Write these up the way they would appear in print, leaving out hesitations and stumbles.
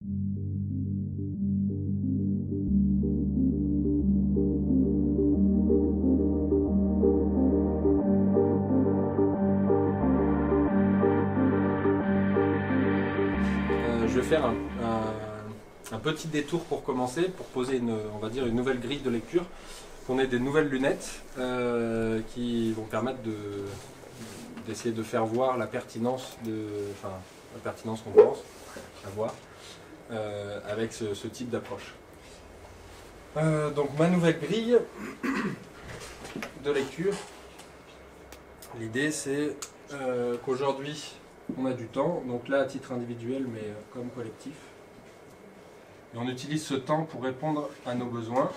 Je vais faire un petit détour pour commencer, pour poser on va dire une nouvelle grille de lecture. On ait des nouvelles lunettes qui vont permettre d'essayer de faire voir la pertinence, la pertinence qu'on pense avoir avec ce type d'approche. Donc ma nouvelle grille de lecture, l'idée c'est qu'aujourd'hui on a du temps, donc là à titre individuel mais comme collectif, et on utilise ce temps pour répondre à nos besoins.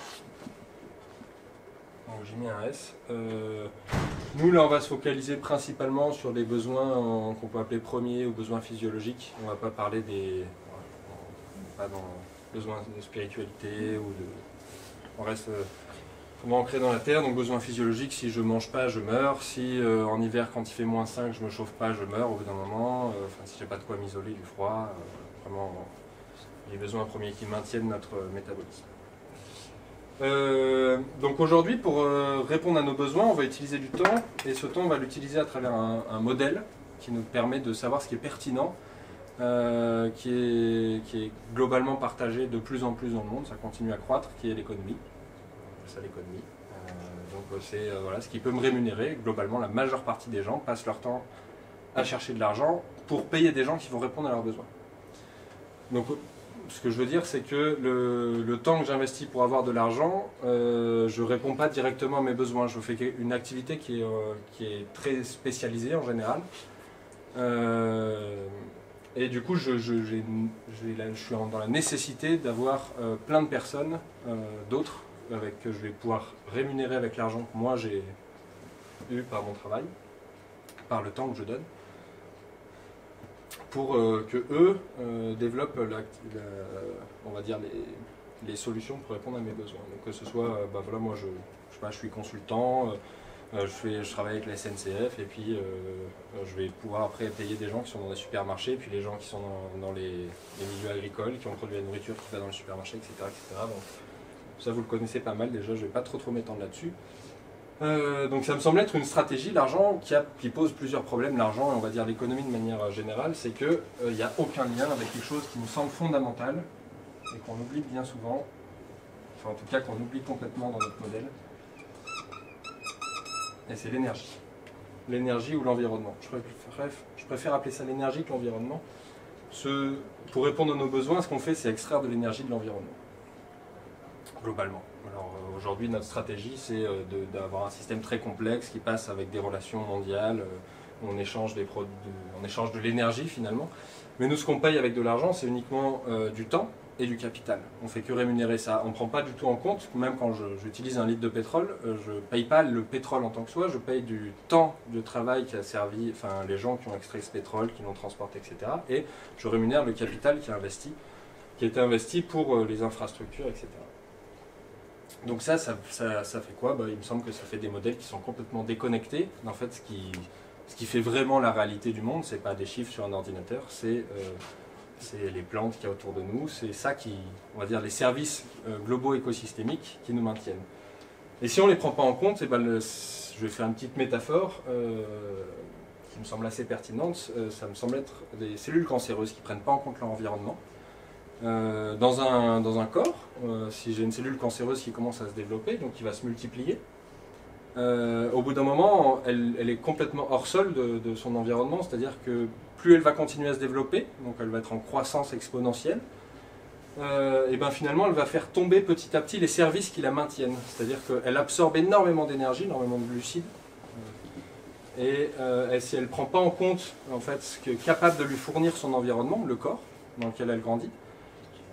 Donc j'ai mis un S. Nous là on va se focaliser principalement sur les besoins qu'on peut appeler premiers ou besoins physiologiques. On ne va pas parler pas dans besoins de spiritualité ou de... On reste vraiment ancré dans la terre, donc besoins physiologiques, si je ne mange pas je meurs, si en hiver quand il fait -5 je ne me chauffe pas je meurs au bout d'un moment, si j'ai pas de quoi m'isoler du froid, vraiment les besoins premiers qui maintiennent notre métabolisme. Donc aujourd'hui, pour répondre à nos besoins, on va utiliser du temps, et ce temps on va l'utiliser à travers un modèle qui nous permet de savoir ce qui est pertinent, qui est globalement partagé de plus en plus dans le monde, ça continue à croître, qui est l'économie. C'est ça l'économie. Donc c'est voilà, ce qui peut me rémunérer. Globalement, la majeure partie des gens passent leur temps à chercher de l'argent pour payer des gens qui vont répondre à leurs besoins. Donc ce que je veux dire, c'est que le temps que j'investis pour avoir de l'argent, je ne réponds pas directement à mes besoins. Je fais une activité qui est très spécialisée en général. Et du coup, je suis dans la nécessité d'avoir plein de personnes, d'autres, que je vais pouvoir rémunérer avec l'argent que moi j'ai eu par mon travail, par le temps que je donne, pour que eux développent on va dire les solutions pour répondre à mes besoins. Donc que ce soit, voilà, moi je suis consultant, je travaille avec la SNCF, et puis je vais pouvoir après payer des gens qui sont dans des supermarchés, puis les gens qui sont dans les milieux agricoles, qui ont produit la nourriture qui va dans le supermarché, etc. etc. Donc, ça vous le connaissez pas mal déjà, je ne vais pas trop m'étendre là-dessus. Donc ça me semble être une stratégie, l'argent qui pose plusieurs problèmes. L'argent, et on va dire l'économie de manière générale, c'est qu'il n'y a aucun lien avec quelque chose qui nous semble fondamental et qu'on oublie bien souvent, enfin en tout cas qu'on oublie complètement dans notre modèle, et c'est l'énergie. L'énergie ou l'environnement. Je préfère appeler ça l'énergie que l'environnement. Pour répondre à nos besoins, ce qu'on fait, c'est extraire de l'énergie de l'environnement. Globalement. Alors aujourd'hui, notre stratégie, c'est d'avoir un système très complexe qui passe avec des relations mondiales, où on échange de l'énergie finalement. Mais nous, ce qu'on paye avec de l'argent, c'est uniquement du temps et du capital. On ne fait que rémunérer ça. On ne prend pas du tout en compte, même quand j'utilise 1 litre de pétrole, je ne paye pas le pétrole en tant que soi, je paye du temps de travail qui a servi, enfin les gens qui ont extrait ce pétrole, qui l'ont transporté, etc. Et je rémunère le capital qui a été investi pour les infrastructures, etc. Donc ça fait quoi? Il me semble que ça fait des modèles qui sont complètement déconnectés. En fait, ce qui fait vraiment la réalité du monde, c'est pas des chiffres sur un ordinateur, c'est les plantes qu'il y a autour de nous, c'est ça on va dire, les services globaux écosystémiques qui nous maintiennent. Et si on ne les prend pas en compte, je vais faire une petite métaphore qui me semble assez pertinente. Ça me semble être des cellules cancéreuses qui ne prennent pas en compte leur environnement. Dans un corps, si j'ai une cellule cancéreuse qui commence à se développer, donc qui va se multiplier, au bout d'un moment, elle est complètement hors sol de son environnement, c'est-à-dire que plus elle va continuer à se développer, donc elle va être en croissance exponentielle, et ben finalement elle va faire tomber petit à petit les services qui la maintiennent, c'est-à-dire qu'elle absorbe énormément d'énergie, énormément de glucides, et si elle ne prend pas en compte en fait, ce qui est capable de lui fournir son environnement, le corps dans lequel elle grandit,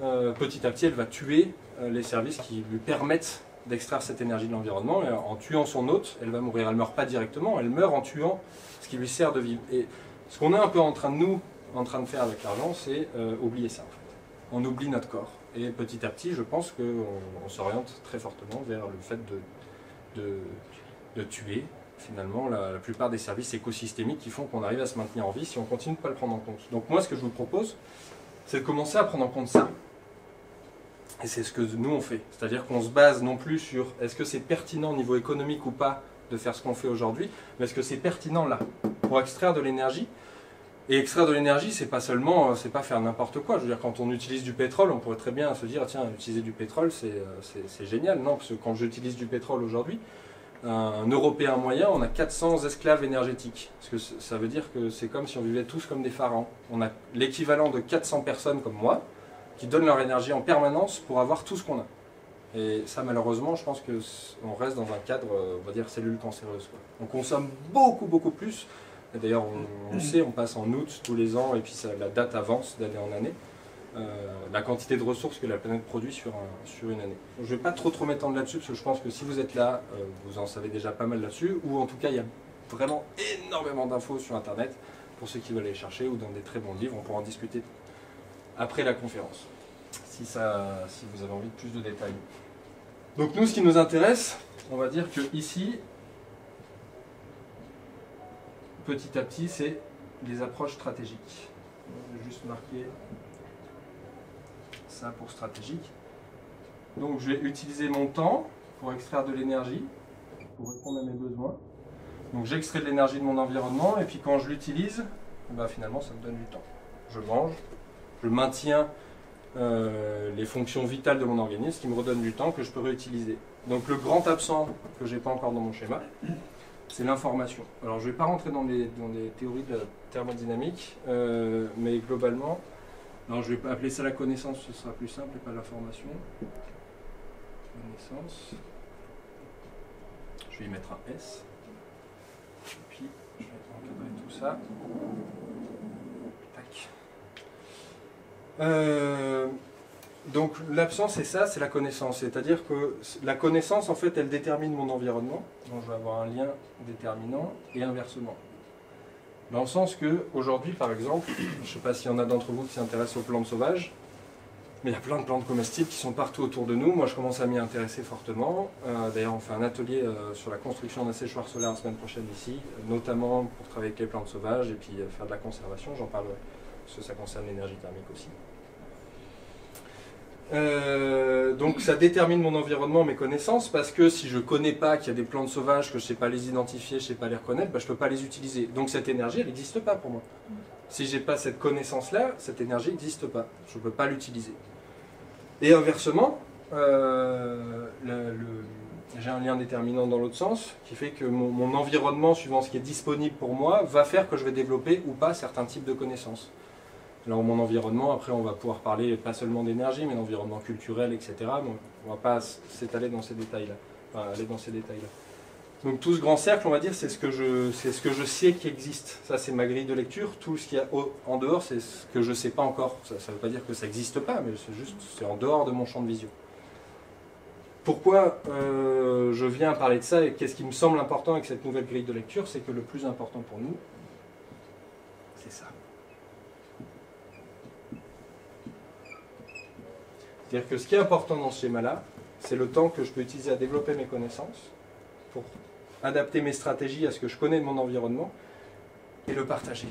petit à petit elle va tuer les services qui lui permettent d'extraire cette énergie de l'environnement, et en tuant son hôte, elle va mourir. Elle ne meurt pas directement, elle meurt en tuant ce qui lui sert de vivre. Et ce qu'on est un peu en train de faire avec l'argent, c'est oublier ça en fait. On oublie notre corps. Et petit à petit, je pense qu'on s'oriente très fortement vers le fait de tuer finalement la plupart des services écosystémiques qui font qu'on arrive à se maintenir en vie si on continue de ne pas le prendre en compte. Donc moi, ce que je vous propose, c'est de commencer à prendre en compte ça. Et c'est ce que nous on fait. C'est-à-dire qu'on se base non plus sur est-ce que c'est pertinent au niveau économique ou pas de faire ce qu'on fait aujourd'hui, mais est-ce que c'est pertinent là pour extraire de l'énergie. Et extraire de l'énergie, c'est pas seulement, c'est pas faire n'importe quoi. Je veux dire, quand on utilise du pétrole, on pourrait très bien se dire, tiens, utiliser du pétrole, c'est génial. Non, parce que quand j'utilise du pétrole aujourd'hui, un Européen moyen, on a 400 esclaves énergétiques. Parce que ça veut dire que c'est comme si on vivait tous comme des pharaons. On a l'équivalent de 400 personnes comme moi, qui donnent leur énergie en permanence pour avoir tout ce qu'on a. Et ça, malheureusement, je pense qu'on reste dans un cadre, on va dire, cellules cancéreuses, quoi. On consomme beaucoup, beaucoup plus. D'ailleurs, on le sait, on passe en août tous les ans, et puis la date avance d'année en année. La quantité de ressources que la planète produit sur une année. Donc, je ne vais pas trop m'étendre là-dessus, parce que je pense que si vous êtes là, vous en savez déjà pas mal là-dessus, ou en tout cas, il y a vraiment énormément d'infos sur Internet, pour ceux qui veulent les chercher, ou dans des très bons livres. On pourra en discuter après la conférence, si vous avez envie de plus de détails. Donc nous, ce qui nous intéresse, on va dire que ici, petit à petit, c'est les approches stratégiques. Je vais juste marquer ça pour stratégique. Donc je vais utiliser mon temps pour extraire de l'énergie, pour répondre à mes besoins. Donc j'extrais de l'énergie de mon environnement, et puis quand je l'utilise, ben finalement ça me donne du temps. Je mange, je maintiens les fonctions vitales de mon organisme, qui me redonnent du temps que je peux réutiliser. Donc le grand absent que je n'ai pas encore dans mon schéma, c'est l'information. Alors je ne vais pas rentrer dans des théories de la thermodynamique, mais globalement, alors je vais appeler ça la connaissance, ce sera plus simple, et pas l'information. Connaissance. Je vais y mettre un S. Et puis je vais encadrer tout ça. Donc l'absence, c'est ça, c'est la connaissance. C'est-à-dire que la connaissance, en fait, elle détermine mon environnement. Donc je vais avoir un lien déterminant et inversement. Dans le sens que, aujourd'hui, par exemple, je ne sais pas s'il y en a d'entre vous qui s'intéressent aux plantes sauvages, mais il y a plein de plantes comestibles qui sont partout autour de nous. Moi, je commence à m'y intéresser fortement. D'ailleurs, on fait un atelier sur la construction d'un séchoir solaire la semaine prochaine ici, notamment pour travailler avec les plantes sauvages et puis faire de la conservation. J'en parlerai, parce que ça concerne l'énergie thermique aussi. Donc ça détermine mon environnement, mes connaissances, parce que si je ne connais pas qu'il y a des plantes sauvages, que je ne sais pas les identifier, je ne sais pas les reconnaître, ben je ne peux pas les utiliser. Donc cette énergie, elle n'existe pas pour moi. Si je n'ai pas cette connaissance-là, cette énergie n'existe pas. Je ne peux pas l'utiliser. Et inversement, j'ai un lien déterminant dans l'autre sens, qui fait que mon environnement, suivant ce qui est disponible pour moi, va faire que je vais développer ou pas certains types de connaissances. Alors mon environnement, après on va pouvoir parler pas seulement d'énergie, mais d'environnement culturel, etc. Bon, on ne va pas s'étaler dans ces détails-là, enfin, aller dans ces détails-là. Donc tout ce grand cercle, on va dire, c'est ce que je sais qui existe. Ça, c'est ma grille de lecture. Tout ce qu'il y a en dehors, c'est ce que je ne sais pas encore. Ça ne veut pas dire que ça n'existe pas, mais c'est juste, c'est en dehors de mon champ de vision. Pourquoi je viens parler de ça et qu'est-ce qui me semble important avec cette nouvelle grille de lecture, c'est que le plus important pour nous, c'est ça. C'est-à-dire que ce qui est important dans ce schéma-là, c'est le temps que je peux utiliser à développer mes connaissances pour adapter mes stratégies à ce que je connais de mon environnement et le partager.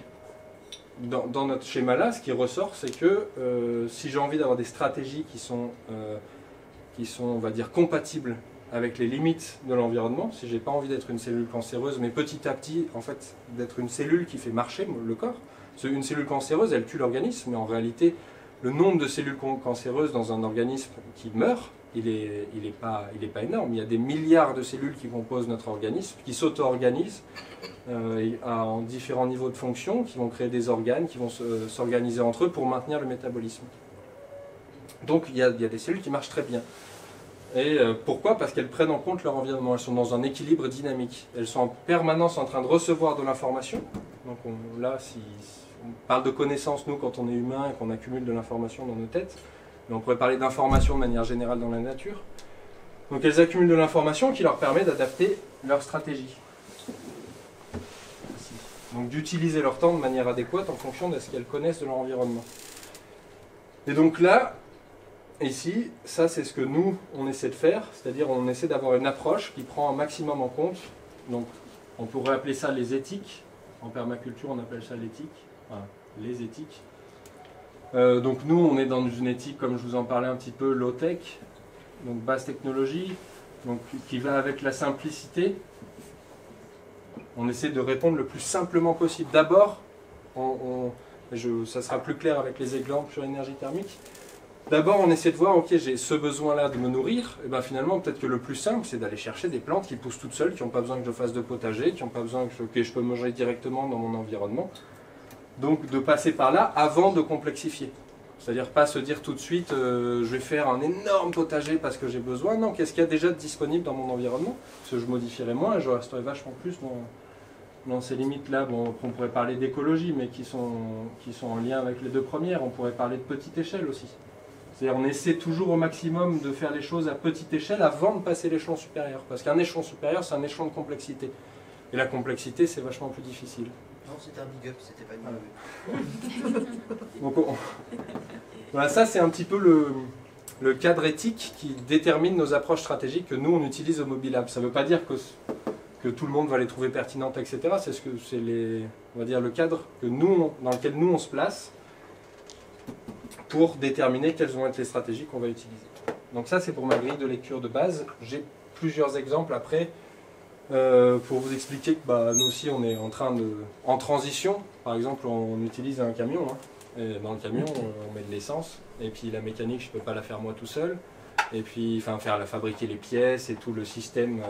Dans notre schéma-là, ce qui ressort, c'est que si j'ai envie d'avoir des stratégies qui sont, on va dire, compatibles avec les limites de l'environnement, si je n'ai pas envie d'être une cellule cancéreuse, mais petit à petit, en fait, d'être une cellule qui fait marcher le corps. Une cellule cancéreuse, elle tue l'organisme, mais en réalité, le nombre de cellules cancéreuses dans un organisme qui meurt, il est pas énorme. Il y a des milliards de cellules qui composent notre organisme, qui s'auto-organisent en différents niveaux de fonction, qui vont créer des organes, qui vont s'organiser entre eux pour maintenir le métabolisme. Donc il y a des cellules qui marchent très bien. Et pourquoi? Parce qu'elles prennent en compte leur environnement. Elles sont dans un équilibre dynamique. Elles sont en permanence en train de recevoir de l'information. Donc là, si on parle de connaissances, nous, quand on est humain et qu'on accumule de l'information dans nos têtes, mais on pourrait parler d'information de manière générale dans la nature. Donc elles accumulent de l'information qui leur permet d'adapter leur stratégie. Donc d'utiliser leur temps de manière adéquate en fonction de ce qu'elles connaissent de leur environnement. Et donc là, ici, ça c'est ce que nous, on essaie de faire, c'est-à-dire on essaie d'avoir une approche qui prend un maximum en compte. Donc on pourrait appeler ça les éthiques. En permaculture, on appelle ça l'éthique. Enfin, les éthiques. Donc nous, on est dans une éthique, comme je vous en parlais un petit peu, low-tech, donc basse technologie, donc, qui va avec la simplicité. On essaie de répondre le plus simplement possible. D'abord, ça sera plus clair avec les exemples sur l'énergie thermique. D'abord, on essaie de voir, ok, j'ai ce besoin-là de me nourrir, et bien finalement, peut-être que le plus simple, c'est d'aller chercher des plantes qui poussent toutes seules, qui n'ont pas besoin que je fasse de potager, qui n'ont pas besoin que je peux manger directement dans mon environnement. Donc, de passer par là avant de complexifier. C'est-à-dire pas se dire tout de suite, je vais faire un énorme potager parce que j'ai besoin. Non, qu'est-ce qu'il y a déjà de disponible dans mon environnement? Parce que je modifierai moins et je resterai vachement plus dans ces limites-là. Bon, on pourrait parler d'écologie, mais qui sont en lien avec les deux premières. On pourrait parler de petite échelle aussi. C'est-à-dire on essaie toujours au maximum de faire les choses à petite échelle avant de passer l'échelon supérieur. Parce qu'un échelon supérieur, c'est un échelon de complexité. Et la complexité, c'est vachement plus difficile. Non, c'était un big up, c'était pas une Donc, voilà, ça c'est un petit peu le cadre éthique qui détermine nos approches stratégiques que nous on utilise au Mobilab. Ça ne veut pas dire que tout le monde va les trouver pertinentes, etc. C'est on va dire le cadre dans lequel nous on se place pour déterminer quelles vont être les stratégies qu'on va utiliser. Donc ça c'est pour ma grille de lecture de base. J'ai plusieurs exemples après pour vous expliquer que nous aussi on est en transition. Par exemple, on utilise un camion. Et dans le camion, on met de l'essence. Et puis la mécanique, je ne peux pas la faire moi tout seul. Et puis fabriquer les pièces et tout le système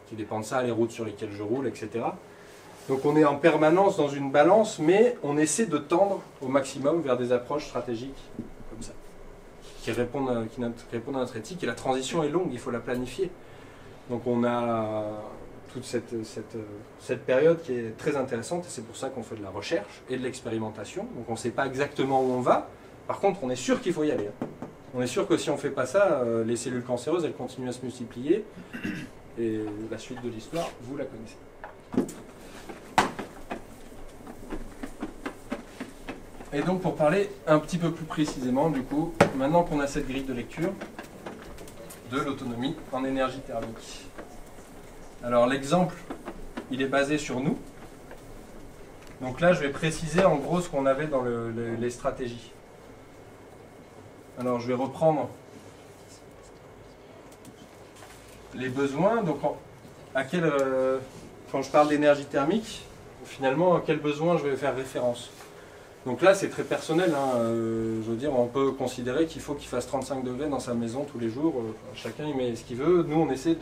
qui dépend de ça, les routes sur lesquelles je roule, etc. Donc on est en permanence dans une balance, mais on essaie de tendre au maximum vers des approches stratégiques comme ça, qui répondent à notre éthique. Et la transition est longue, il faut la planifier. Donc on a toute cette période qui est très intéressante, et c'est pour ça qu'on fait de la recherche et de l'expérimentation. Donc on ne sait pas exactement où on va, par contre on est sûr qu'il faut y aller. On est sûr que si on ne fait pas ça, les cellules cancéreuses, elles continuent à se multiplier, et la suite de l'histoire, vous la connaissez. Et donc pour parler un petit peu plus précisément, du coup, maintenant qu'on a cette grille de lecture, de l'autonomie en énergie thermique. Alors l'exemple, il est basé sur nous. Donc là, je vais préciser en gros ce qu'on avait dans les stratégies. Alors je vais reprendre les besoins. Donc quand je parle d'énergie thermique, finalement, à quel besoin je vais faire référence? Donc là, c'est très personnel. Je veux dire, on peut considérer qu'il faut qu'il fasse 35 degrés dans sa maison tous les jours. Chacun y met ce qu'il veut. Nous, on essaie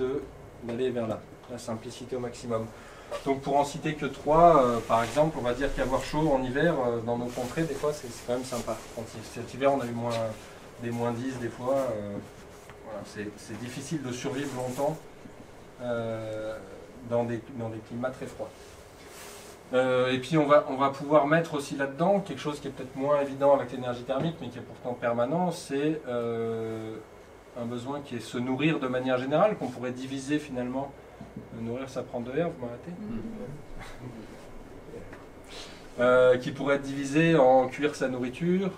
d'aller vers là. La simplicité au maximum. Donc pour en citer que 3, par exemple, on va dire qu'avoir chaud en hiver dans nos contrées, des fois c'est quand même sympa. Cet hiver on a eu des moins 10 des fois, voilà, c'est difficile de survivre longtemps dans des climats très froids. Et puis on va pouvoir mettre aussi là-dedans quelque chose qui est peut-être moins évident avec l'énergie thermique, mais qui est pourtant permanent, c'est un besoin qui est se nourrir de manière générale, qu'on pourrait diviser finalement. Nourrir, ça prend 2 R, vous m'arrêtez qui pourrait être divisé en cuire sa nourriture,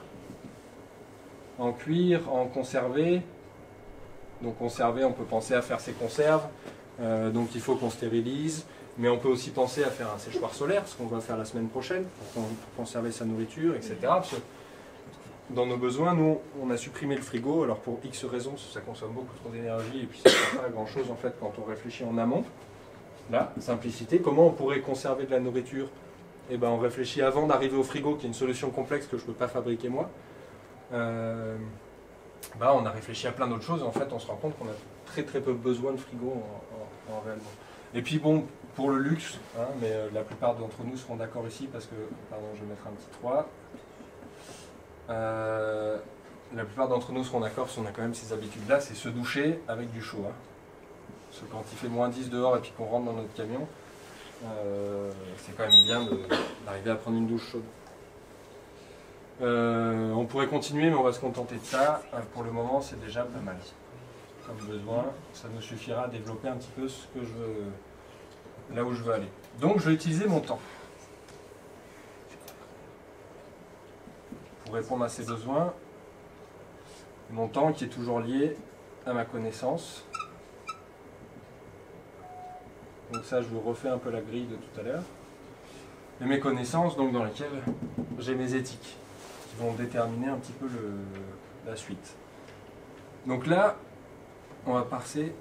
en cuire, en conserver. Donc conserver, on peut penser à faire ses conserves, donc il faut qu'on stérilise, mais on peut aussi penser à faire un séchoir solaire, ce qu'on va faire la semaine prochaine, pour conserver sa nourriture, etc. Parce que dans nos besoins, nous, on a supprimé le frigo, alors pour X raisons, ça consomme beaucoup trop d'énergie, et puis ça ne sert pas à grand chose en fait quand on réfléchit en amont. Là, simplicité, comment on pourrait conserver de la nourriture? Eh ben, on réfléchit avant d'arriver au frigo, qui est une solution complexe que je ne peux pas fabriquer moi. On a réfléchi à plein d'autres choses, et en fait on se rend compte qu'on a très très peu besoin de frigo en réellement. Et puis bon, pour le luxe, mais la plupart d'entre nous seront d'accord ici, parce que, pardon, je vais mettre un petit 3. La plupart d'entre nous seront d'accord si on a quand même ces habitudes-là, c'est se doucher avec du chaud. Parce que quand il fait moins 10 dehors et puis qu'on rentre dans notre camion, c'est quand même bien d'arriver à prendre une douche chaude. On pourrait continuer, mais on va se contenter de ça. Pour le moment, c'est déjà pas mal. Comme besoin, ça nous suffira à développer un petit peu ce que je veux, là où je veux aller. Donc, je vais utiliser mon temps pour répondre à ces besoins. Mon temps qui est toujours lié à ma connaissance. Donc ça, je vous refais un peu la grille de tout à l'heure. Et mes connaissances, donc dans lesquelles j'ai mes éthiques. qui vont déterminer un petit peu la suite. Donc là, on va passer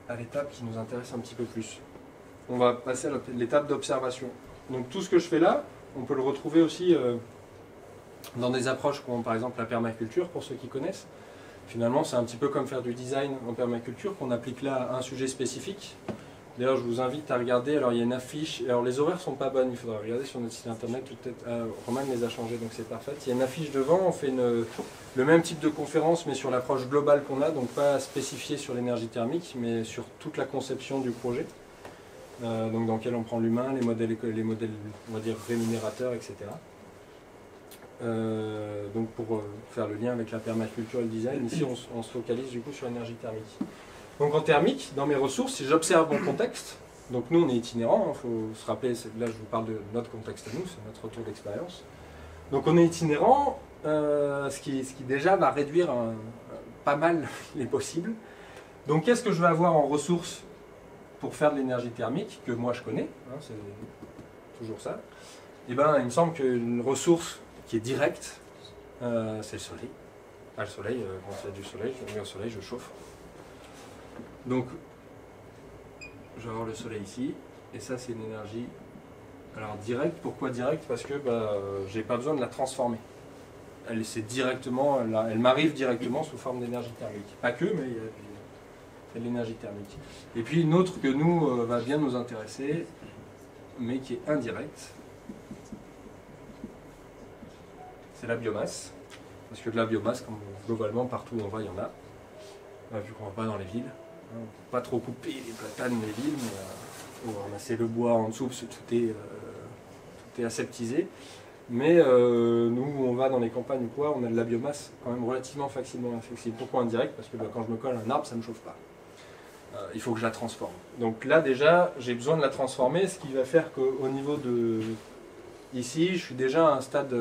à l'étape qui nous intéresse un petit peu plus. On va passer à l'étape d'observation. Donc tout ce que je fais là, on peut le retrouver aussi dans des approches comme par exemple la permaculture, pour ceux qui connaissent. Finalement, c'est un petit peu comme faire du design en permaculture qu'on applique là à un sujet spécifique. D'ailleurs, je vous invite à regarder. Alors, il y a une affiche. Alors, les horaires ne sont pas bonnes. Il faudra regarder sur notre site internet. Romain les a changés, donc c'est parfait. Il y a une affiche devant. On fait le même type de conférence, mais sur l'approche globale qu'on a. Donc, pas spécifiée sur l'énergie thermique, mais sur toute la conception du projet. Donc, dans lequel on prend l'humain, les modèles, on va dire, rémunérateurs, etc. Donc, pour faire le lien avec la permaculture et le design, ici, on se focalise du coup sur l'énergie thermique. Donc en thermique, dans mes ressources, si j'observe mon contexte, donc nous on est itinérant, il faut se rappeler, là je vous parle de notre contexte à nous, c'est notre retour d'expérience. Donc on est itinérant, ce qui déjà va réduire pas mal les possibles. Donc qu'est-ce que je vais avoir en ressources pour faire de l'énergie thermique, que moi je connais, hein, c'est toujours ça. Et ben il me semble qu'une ressource qui est directe, c'est le soleil. Ah, le soleil, quand il y a du soleil, je mets au soleil, je chauffe. Donc, je vais avoir le soleil ici, et ça c'est une énergie alors directe. Pourquoi directe? Parce que j'ai pas besoin de la transformer. Elle m'arrive directement sous forme d'énergie thermique. Pas que, mais il y a de l'énergie thermique. Et puis une autre que nous va bien nous intéresser, mais qui est indirecte, c'est la biomasse. Parce que de la biomasse, comme globalement partout où on va, il y en a. Vu qu'on ne va pas dans les villes. On ne peut pas trop couper les platanes dans les villes, mais on va ramasser le bois en dessous, parce que tout est aseptisé. Mais nous, on va dans les campagnes ou quoi, on a de la biomasse quand même relativement facilement accessible. Pourquoi indirect? Parce que quand je me colle à un arbre, ça ne me chauffe pas. Il faut que je la transforme. Donc là, déjà, j'ai besoin de la transformer, ce qui va faire qu'au niveau de... Ici, je suis déjà à un stade,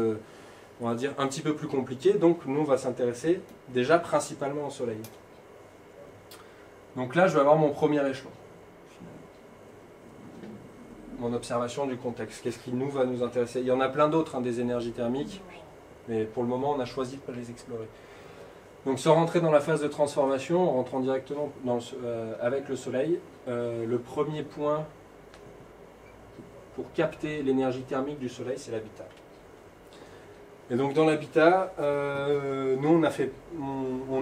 on va dire, un petit peu plus compliqué. Donc nous, on va s'intéresser déjà principalement au soleil. Donc là, je vais avoir mon premier échelon. Mon observation du contexte. Qu'est-ce qui va nous intéresser? Il y en a plein d'autres, des énergies thermiques, mais pour le moment, on a choisi de ne pas les explorer. Donc sans rentrer dans la phase de transformation, en rentrant directement avec le soleil, le premier point pour capter l'énergie thermique du soleil, c'est l'habitat. Et donc dans l'habitat, nous on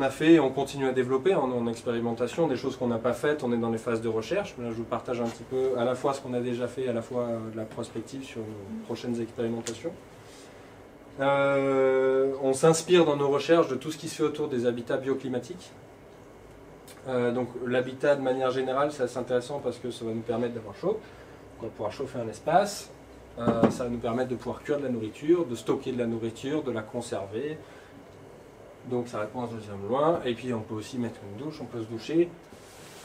a fait et on continue à développer en expérimentation des choses qu'on n'a pas faites, on est dans les phases de recherche. Là je vous partage un petit peu à la fois ce qu'on a déjà fait, à la fois de la prospective sur nos prochaines expérimentations. On s'inspire dans nos recherches de tout ce qui se fait autour des habitats bioclimatiques. Donc l'habitat de manière générale c'est assez intéressant parce que ça va nous permettre d'avoir chaud, on va pouvoir chauffer un espace. Ça va nous permettre de pouvoir cuire de la nourriture, de stocker de la nourriture, de la conserver. Donc ça répond à ce deuxième loin. Et puis on peut aussi mettre une douche, on peut se doucher.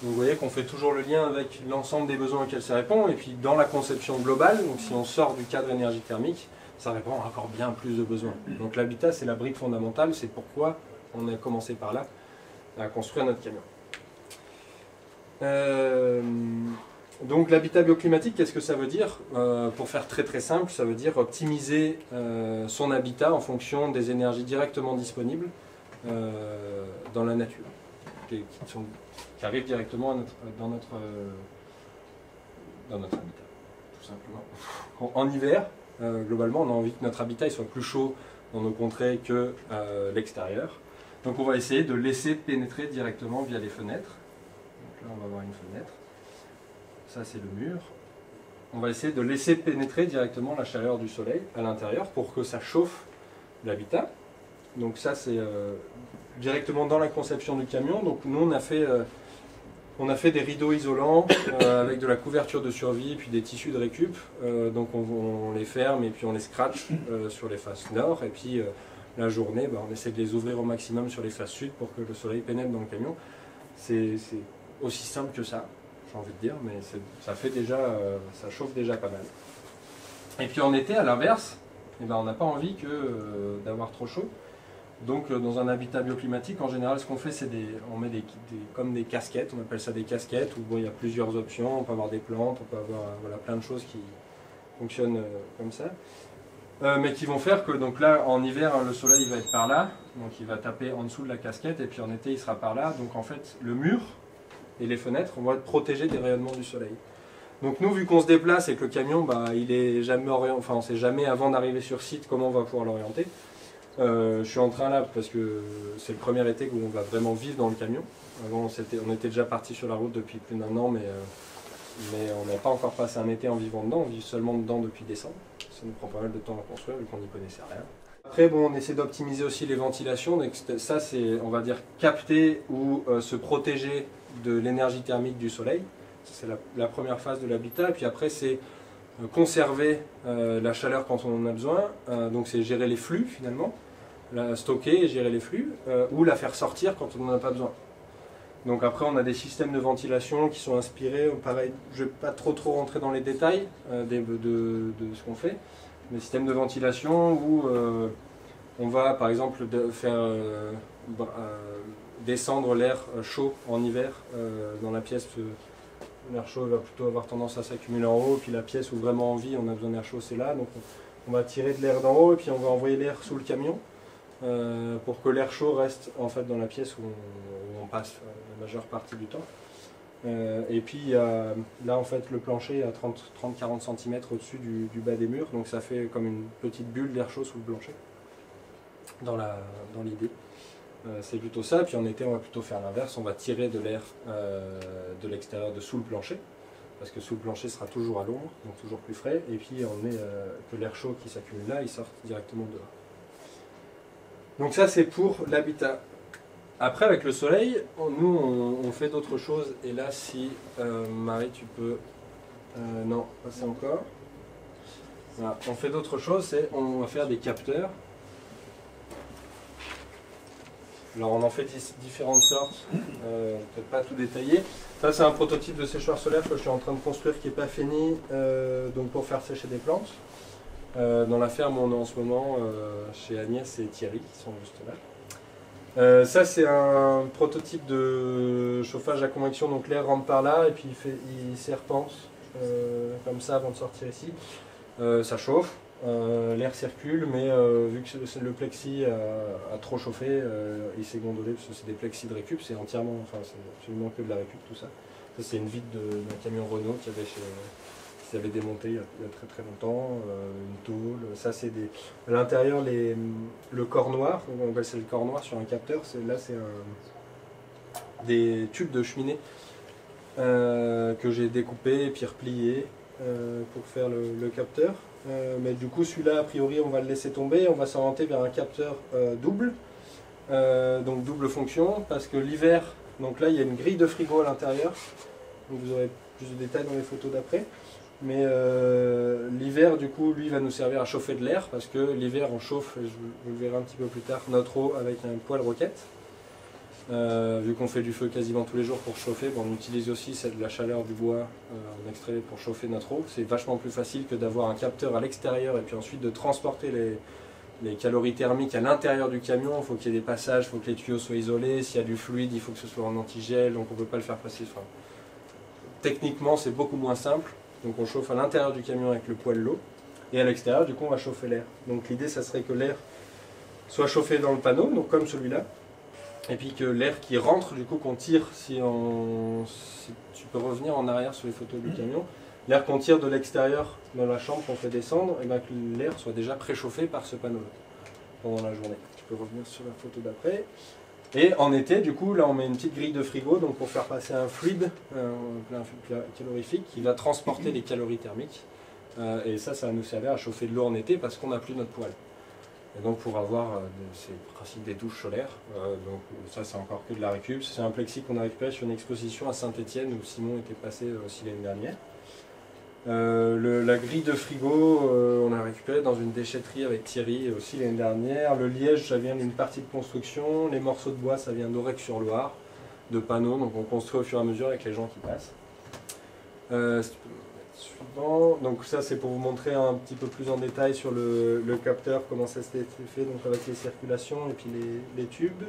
Donc vous voyez qu'on fait toujours le lien avec l'ensemble des besoins auxquels ça répond. Et puis dans la conception globale, donc si on sort du cadre énergie thermique, ça répond à encore bien plus de besoins. Donc l'habitat c'est la brique fondamentale, c'est pourquoi on a commencé par là à construire notre camion. Donc l'habitat bioclimatique, qu'est-ce que ça veut dire? Pour faire très très simple, ça veut dire optimiser son habitat en fonction des énergies directement disponibles dans la nature, qui arrivent directement dans notre habitat, tout simplement. En hiver, globalement, on a envie que notre habitat soit plus chaud dans nos contrées que l'extérieur. Donc on va essayer de laisser pénétrer directement via les fenêtres. Donc là on va avoir une fenêtre. Ça c'est le mur. On va essayer de laisser pénétrer directement la chaleur du soleil à l'intérieur pour que ça chauffe l'habitat. Donc ça c'est directement dans la conception du camion. Donc nous on a fait des rideaux isolants avec de la couverture de survie et puis des tissus de récup. Donc on les ferme et puis on les scratch sur les faces nord. Et puis la journée on essaie de les ouvrir au maximum sur les faces sud pour que le soleil pénètre dans le camion. C'est aussi simple que ça. J'ai envie de dire, mais ça fait déjà, ça chauffe déjà pas mal. Et puis en été, à l'inverse, on n'a pas envie d'avoir trop chaud. Donc dans un habitat bioclimatique, en général, ce qu'on fait, c'est on met comme des casquettes, on appelle ça des casquettes, où bon, il y a plusieurs options, on peut avoir des plantes, on peut avoir voilà, plein de choses qui fonctionnent comme ça. Mais qui vont faire que donc là, en hiver, le soleil va être par là, donc il va taper en dessous de la casquette, et puis en été, il sera par là. Donc en fait, le mur et les fenêtres vont être protégés des rayonnements du soleil. Donc nous, vu qu'on se déplace et que le camion, bah, il est jamais orienté, enfin on ne sait jamais avant d'arriver sur site comment on va pouvoir l'orienter. Je suis en train là parce que c'est le premier été où on va vraiment vivre dans le camion. Avant, on était déjà parti sur la route depuis plus d'1 an, mais on n'a pas encore passé un été en vivant dedans. On vit seulement dedans depuis décembre. Ça nous prend pas mal de temps à construire vu qu'on n'y connaissait rien. Après, bon, on essaie d'optimiser aussi les ventilations. Donc ça, c'est, on va dire, capter ou se protéger de l'énergie thermique du soleil. C'est la première phase de l'habitat. Et puis après, c'est conserver la chaleur quand on en a besoin. Donc c'est gérer les flux finalement. La stocker et gérer les flux, ou la faire sortir quand on n'en a pas besoin. Donc après on a des systèmes de ventilation qui sont inspirés, pareil, je ne vais pas trop rentrer dans les détails de ce qu'on fait, des systèmes de ventilation où on va par exemple faire descendre l'air chaud en hiver dans la pièce. L'air chaud va plutôt avoir tendance à s'accumuler en haut, puis la pièce où vraiment on vit, on a besoin d'air chaud, c'est là. Donc on va tirer de l'air d'en haut et puis on va envoyer l'air sous le camion. Pour que l'air chaud reste en fait dans la pièce où on passe la majeure partie du temps. Et puis là en fait le plancher est à 30-40 cm au-dessus du bas des murs, donc ça fait comme une petite bulle d'air chaud sous le plancher, dans l'idée. C'est plutôt ça, puis en été on va plutôt faire l'inverse, on va tirer de l'air de l'extérieur, de sous le plancher, parce que sous le plancher sera toujours à l'ombre, donc toujours plus frais, et puis on met que l'air chaud qui s'accumule là, il sort directement dehors. Donc ça c'est pour l'habitat. Après avec le soleil, nous on fait d'autres choses. Et là si Marie tu peux... non, passer encore. Voilà. On fait d'autres choses, on va faire des capteurs. Alors on en fait différentes sortes, peut-être pas tout détaillé. Ça c'est un prototype de séchoir solaire que je suis en train de construire qui n'est pas fini, donc pour faire sécher des plantes. Dans la ferme où on est en ce moment, chez Agnès et Thierry, qui sont juste là. Ça c'est un prototype de chauffage à convection, donc l'air rentre par là et puis il serpente comme ça avant de sortir ici. Ça chauffe, l'air circule, mais vu que le plexi a trop chauffé, il s'est gondolé, parce que c'est des plexis de récup, c'est entièrement, enfin c'est absolument que de la récup tout ça. Ça c'est une vitre d'un camion Renault qu'il y avait qui avait démonté il y a très longtemps, une tôle, ça c'est à l'intérieur le corps noir, on appelle ça le corps noir sur un capteur, là c'est des tubes de cheminée que j'ai découpés et puis repliés pour faire le capteur. Mais du coup celui-là a priori on va le laisser tomber, on va s'orienter vers un capteur double, donc double fonction, parce que l'hiver, donc là il y a une grille de frigo à l'intérieur, donc vous aurez plus de détails dans les photos d'après. Mais l'hiver, du coup, lui va nous servir à chauffer de l'air, parce que l'hiver on chauffe, je vous le verrai un petit peu plus tard, notre eau avec un poêle roquette. Vu qu'on fait du feu quasiment tous les jours pour chauffer, on utilise aussi de la chaleur du bois en extrait pour chauffer notre eau. C'est vachement plus facile que d'avoir un capteur à l'extérieur et puis ensuite de transporter les calories thermiques à l'intérieur du camion. Il faut qu'il y ait des passages, il faut que les tuyaux soient isolés, s'il y a du fluide, il faut que ce soit en antigel, donc on ne peut pas le faire passer. Enfin, techniquement, c'est beaucoup moins simple. Donc on chauffe à l'intérieur du camion avec le poêle l'eau, et à l'extérieur, du coup, on va chauffer l'air. Donc l'idée, ça serait que l'air soit chauffé dans le panneau, donc comme celui-là, et puis que l'air qui rentre, du coup, qu'on tire, si tu peux revenir en arrière sur les photos du camion, l'air qu'on tire de l'extérieur dans la chambre, qu'on fait descendre, et bien que l'air soit déjà préchauffé par ce panneau-là pendant la journée. Tu peux revenir sur la photo d'après. Et en été, du coup, là on met une petite grille de frigo donc pour faire passer un fluide, un fluide calorifique qui va transporter les calories thermiques. Et ça va nous servir à chauffer de l'eau en été parce qu'on n'a plus notre poêle. Et donc pour avoir, c'est le principe des douches solaires, donc ça c'est encore que de la récup. C'est un plexi qu'on a récupéré sur une exposition à Saint-Étienne où Simon était passé aussi l'année dernière. La grille de frigo, on l'a récupéré dans une déchetterie avec Thierry aussi l'année dernière. Le liège, ça vient d'une partie de construction. Les morceaux de bois, ça vient d'Aurec-sur-Loire, de panneaux. Donc on construit au fur et à mesure avec les gens qui passent. Suivant. Donc ça c'est pour vous montrer un petit peu plus en détail sur le capteur, comment ça s'est fait, donc avec les circulations et puis les tubes.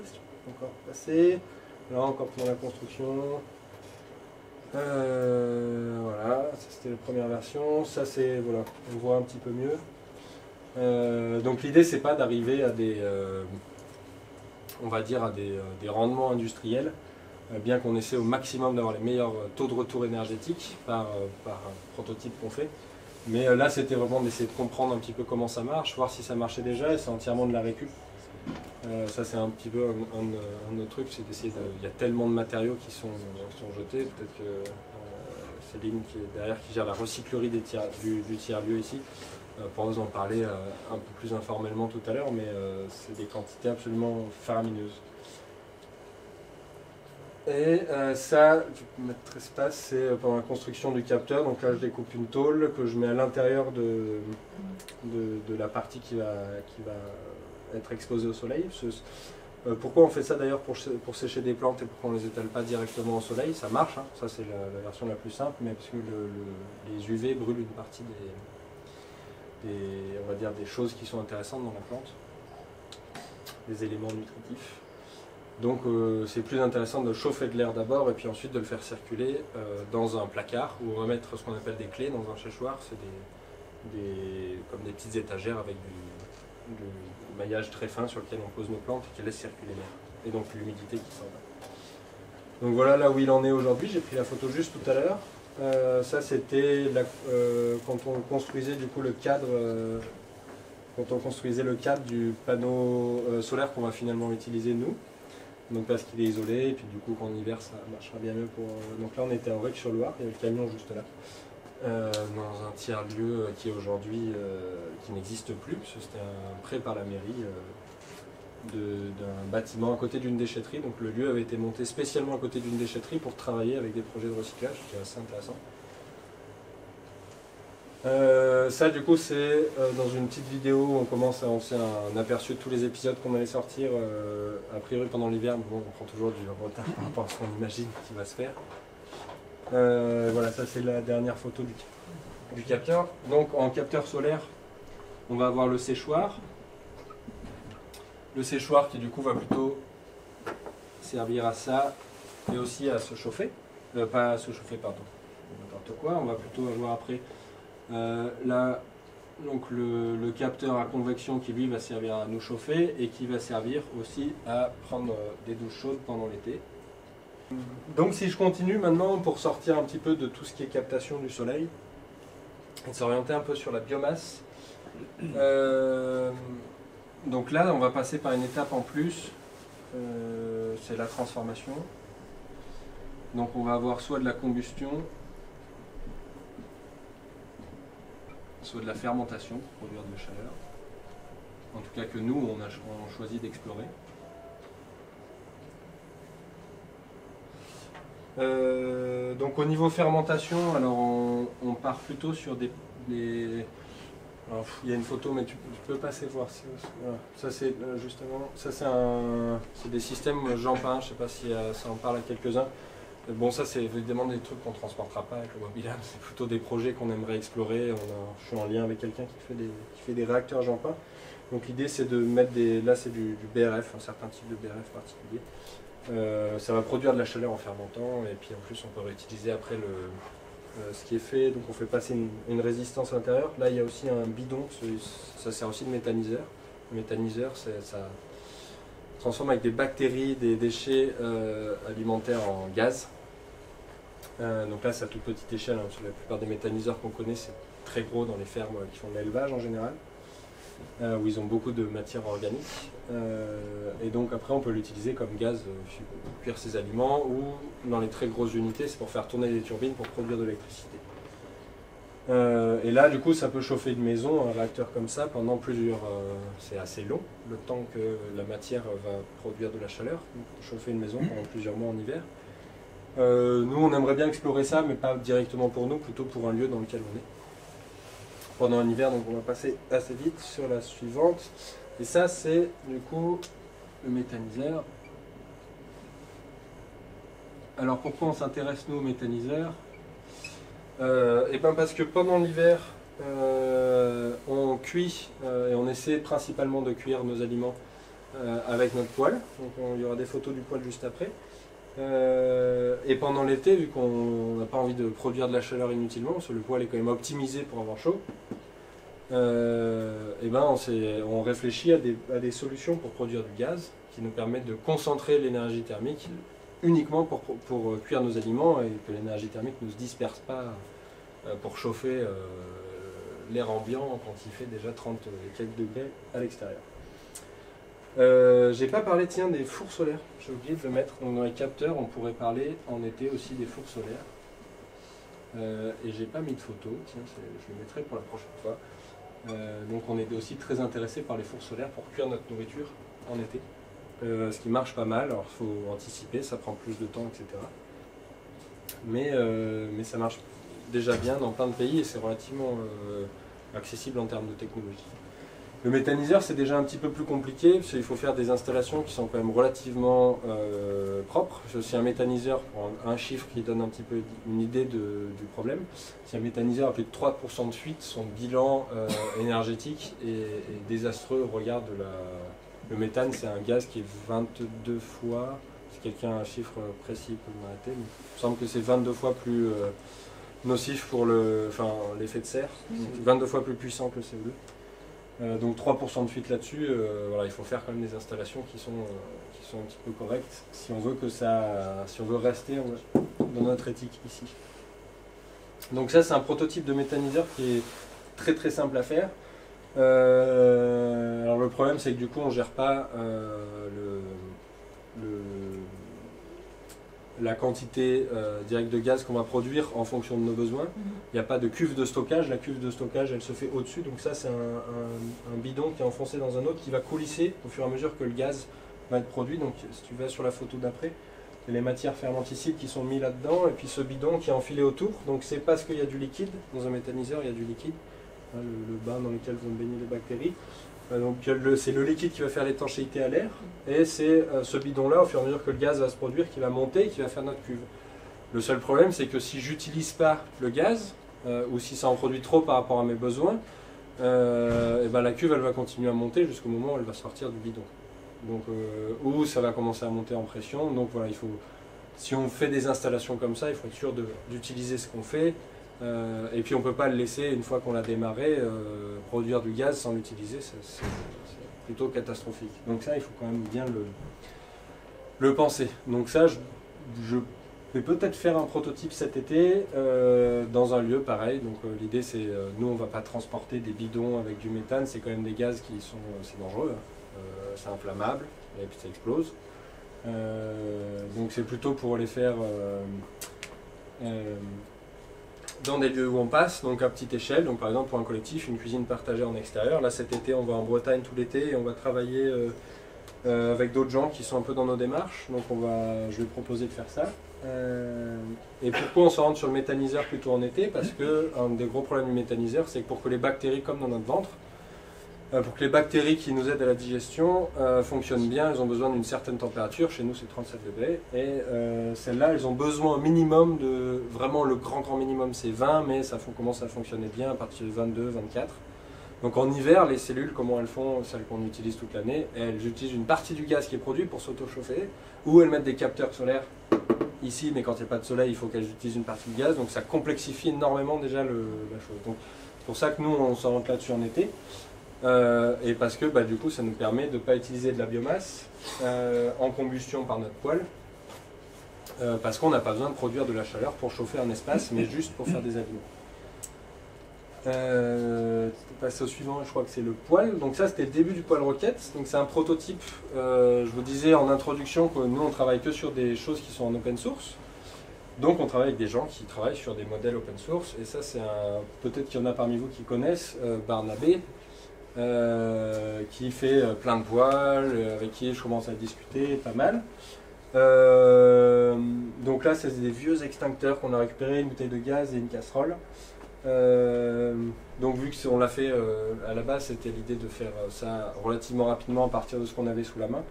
Encore passer. Là encore pendant la construction. Voilà, ça c'était la première version. Ça c'est, voilà, on voit un petit peu mieux. Donc l'idée c'est pas d'arriver à des, on va dire à des rendements industriels, bien qu'on essaie au maximum d'avoir les meilleurs taux de retour énergétique par prototype qu'on fait. Mais là c'était vraiment d'essayer de comprendre un petit peu comment ça marche, voir si ça marchait déjà, et c'est entièrement de la récup. Ça c'est un petit peu un autre truc, c'est d'essayer il y a tellement de matériaux qui sont jetés, peut-être que Céline qui est derrière, qui gère la recyclerie du tiers-lieu ici, pourra vous en parler un peu plus informellement tout à l'heure, mais c'est des quantités absolument faramineuses. Et ça, je vais mettre espace, c'est pendant la construction du capteur. Donc là, je découpe une tôle que je mets à l'intérieur de la partie qui va être exposée au soleil. Pourquoi on fait ça d'ailleurs pour sécher des plantes et pourquoi on ne les étale pas directement au soleil? Ça marche, hein, ça c'est la version la plus simple, mais parce que les UV brûlent une partie on va dire des choses qui sont intéressantes dans la plante, des éléments nutritifs. Donc c'est plus intéressant de chauffer de l'air d'abord et puis ensuite de le faire circuler dans un placard où on va mettre ce qu'on appelle des clés dans un séchoir. C'est comme des petites étagères avec du maillage très fin sur lequel on pose nos plantes et qui laisse circuler l'air. Et donc l'humidité qui s'en va. Donc voilà là où il en est aujourd'hui. J'ai pris la photo juste tout à l'heure. Ça c'était quand on construisait du coup le cadre. Quand on construisait le cadre du panneau solaire qu'on va finalement utiliser nous. Donc parce qu'il est isolé, et puis du coup qu'en hiver ça marchera bien mieux pour... Donc là on était en Rec-sur-Loire, il y avait le camion juste là, dans un tiers-lieu qui aujourd'hui qui n'existe plus, parce que c'était un prêt par la mairie d'un bâtiment à côté d'une déchetterie. Donc le lieu avait été monté spécialement à côté d'une déchetterie pour travailler avec des projets de recyclage, ce qui est assez intéressant. Ça du coup c'est dans une petite vidéo où on fait un aperçu de tous les épisodes qu'on allait sortir a priori pendant l'hiver, mais bon on prend toujours du retard par rapport à ce qu'on imagine qui va se faire. Voilà, ça c'est la dernière photo du capteur. Donc en capteur solaire on va avoir le séchoir. Le séchoir qui du coup va plutôt servir à ça et aussi à se chauffer. Pas à se chauffer pardon, n'importe quoi, on va plutôt avoir après là, donc le capteur à convection qui lui va servir à nous chauffer et qui va servir aussi à prendre des douches chaudes pendant l'été. Donc si je continue maintenant pour sortir un petit peu de tout ce qui est captation du soleil et s'orienter un peu sur la biomasse. Donc là on va passer par une étape en plus, c'est la transformation. Donc on va avoir soit de la combustion, soit de la fermentation pour produire de la chaleur, en tout cas que nous on a choisi d'explorer. Donc au niveau fermentation, alors on part plutôt sur alors, il y a une photo mais tu peux passer voir. Voilà. Ça c'est justement, ça c'est des systèmes Jampin, je ne sais pas si ça en parle à quelques-uns. Bon, ça c'est évidemment des trucs qu'on ne transportera pas avec le Mobilab, c'est plutôt des projets qu'on aimerait explorer. Je suis en lien avec quelqu'un qui fait des réacteurs Jampin. Donc l'idée c'est de mettre là c'est du BRF, un certain type de BRF particulier. Ça va produire de la chaleur en fermentant et puis en plus on peut réutiliser après ce qui est fait. Donc on fait passer une résistance à l'intérieur. Là il y a aussi un bidon, ça sert aussi de méthaniseur. Le méthaniseur ça transforme avec des bactéries, des déchets alimentaires en gaz. Donc là c'est à toute petite échelle, hein, parce que la plupart des méthaniseurs qu'on connaît c'est très gros dans les fermes qui font de l'élevage en général, où ils ont beaucoup de matière organique. Et donc après on peut l'utiliser comme gaz pour cuire ses aliments, ou dans les très grosses unités c'est pour faire tourner des turbines pour produire de l'électricité. Et là du coup ça peut chauffer une maison, un réacteur comme ça pendant plusieurs... c'est assez long le temps que la matière va produire de la chaleur, pour chauffer une maison pendant plusieurs mois en hiver. Nous on aimerait bien explorer ça mais pas directement pour nous, plutôt pour un lieu dans lequel on est pendant un hiver. Donc on va passer assez vite sur la suivante. Et ça c'est du coup le méthaniseur. Alors pourquoi on s'intéresse nous au méthaniseur? Et ben parce que pendant l'hiver, on cuit et on essaie principalement de cuire nos aliments avec notre poêle. Donc il y aura des photos du poêle juste après. Et pendant l'été, vu qu'on n'a pas envie de produire de la chaleur inutilement, parce que le poêle est quand même optimisé pour avoir chaud, et ben on réfléchit à des solutions pour produire du gaz qui nous permettent de concentrer l'énergie thermique uniquement pour cuire nos aliments et que l'énergie thermique ne se disperse pas pour chauffer l'air ambiant quand il fait déjà 30 et quelques degrés à l'extérieur. J'ai pas parlé tiens des fours solaires, j'ai oublié de le mettre. Donc, dans les capteurs, on pourrait parler en été aussi des fours solaires. Et j'ai pas mis de photo, tiens, je le mettrai pour la prochaine fois. Donc on est aussi très intéressé par les fours solaires pour cuire notre nourriture en été. Ce qui marche pas mal, alors il faut anticiper, ça prend plus de temps, etc. Mais ça marche déjà bien dans plein de pays et c'est relativement accessible en termes de technologie. Le méthaniseur, c'est déjà un petit peu plus compliqué, parce qu'il faut faire des installations qui sont quand même relativement propres. C'est aussi un méthaniseur, pour un chiffre qui donne un petit peu une idée du problème. Si un méthaniseur a plus de 3% de fuite, son bilan énergétique est désastreux au regard de le méthane, c'est un gaz qui est 22 fois, si quelqu'un a un chiffre précis peut m'arrêter, mais il me semble que c'est 22 fois plus nocif pour l'effet de serre, 22 fois plus puissant que le CO2. Donc 3% de fuite là-dessus, voilà, il faut faire quand même des installations qui sont un petit peu correctes si on veut si on veut rester dans notre éthique ici. Donc ça c'est un prototype de méthaniseur qui est très très simple à faire. Alors le problème c'est que du coup on ne gère pas la quantité directe de gaz qu'on va produire en fonction de nos besoins. Il n'y a pas de cuve de stockage, la cuve de stockage elle se fait au-dessus, donc ça c'est un bidon qui est enfoncé dans un autre qui va coulisser au fur et à mesure que le gaz va être produit. Donc si tu vas sur la photo d'après, il y a les matières fermenticides qui sont mises là-dedans et puis ce bidon qui est enfilé autour, donc c'est parce qu'il y a du liquide, dans un méthaniseur il y a du liquide, le bain dans lequel vont baigner les bactéries. Donc c'est le liquide qui va faire l'étanchéité à l'air et c'est ce bidon là au fur et à mesure que le gaz va se produire qui va monter et qui va faire notre cuve. Le seul problème c'est que si j'utilise pas le gaz ou si ça en produit trop par rapport à mes besoins, et ben la cuve elle va continuer à monter jusqu'au moment où elle va sortir du bidon. Donc ou ça va commencer à monter en pression. Donc voilà, si on fait des installations comme ça, il faut être sûr d'utiliser ce qu'on fait. Et puis on ne peut pas le laisser, une fois qu'on l'a démarré, produire du gaz sans l'utiliser, c'est plutôt catastrophique. Donc ça, il faut quand même bien le penser. Donc ça, je vais peut-être faire un prototype cet été dans un lieu pareil. Donc l'idée c'est, nous on ne va pas transporter des bidons avec du méthane, c'est quand même des gaz qui sont, c'est dangereux, c'est inflammable et puis ça explose. Donc c'est plutôt pour les faire dans des lieux où on passe, donc à petite échelle. Donc par exemple pour un collectif, une cuisine partagée en extérieur. Là cet été on va en Bretagne tout l'été et on va travailler avec d'autres gens qui sont un peu dans nos démarches. Donc je vais proposer de faire ça. Et pourquoi on se rentre sur le méthaniseur plutôt en été? Parce que un des gros problèmes du méthaniseur, c'est que pour que les bactéries, comme dans notre ventre, pour que les bactéries qui nous aident à la digestion fonctionnent bien, elles ont besoin d'une certaine température. Chez nous, c'est 37 degrés. Et celles-là, elles ont besoin au minimum de... Vraiment, le grand minimum, c'est 20, mais ça commence à fonctionner bien à partir de 22, 24. Donc en hiver, les cellules, comment elles font, celles qu'on utilise toute l'année, elles utilisent une partie du gaz qui est produit pour s'auto-chauffer, ou elles mettent des capteurs solaires ici, mais quand il n'y a pas de soleil, il faut qu'elles utilisent une partie du gaz. Donc ça complexifie énormément déjà la chose. Donc c'est pour ça que nous, on s'en rentre là-dessus en été. Et parce que du coup ça nous permet de ne pas utiliser de la biomasse en combustion par notre poêle parce qu'on n'a pas besoin de produire de la chaleur pour chauffer un espace mais juste pour faire des aliments. Passer au suivant, je crois que c'est le poêle. Donc ça c'était le début du poêle roquette, donc c'est un prototype. Je vous disais en introduction que nous on travaille que sur des choses qui sont en open source. Donc on travaille avec des gens qui travaillent sur des modèles open source et ça c'est peut-être qu'il y en a parmi vous qui connaissent Barnabé, qui fait plein de poêles, avec qui je commence à discuter pas mal. Donc là, c'est des vieux extincteurs qu'on a récupérés, une bouteille de gaz et une casserole. Donc vu qu'on l'a fait à la base, c'était l'idée de faire ça relativement rapidement à partir de ce qu'on avait sous la main.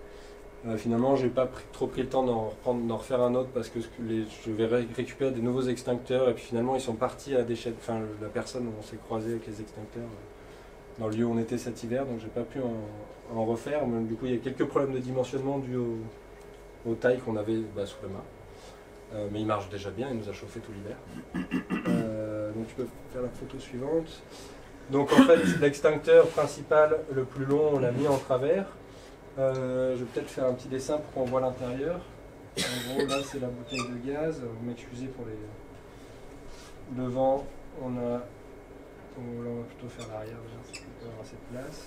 Finalement, j'ai pas trop pris le temps d'en refaire un autre parce que je vais récupérer des nouveaux extincteurs et puis finalement ils sont partis à déchetterie. Enfin, la personne, on s'est croisé avec les extincteurs dans le lieu où on était cet hiver, donc j'ai pas pu en refaire. Mais, du coup, il y a quelques problèmes de dimensionnement dus aux tailles qu'on avait sous la main. Mais il marche déjà bien, il nous a chauffé tout l'hiver. Donc tu peux faire la photo suivante. Donc en fait, l'extincteur principal, le plus long, on l'a mis en travers. Je vais peut-être faire un petit dessin pour qu'on voit l'intérieur. En gros, là, c'est la bouteille de gaz. Vous m'excusez pour les... Devant, on va plutôt faire l'arrière, déjà, si on peut avoir assez de place.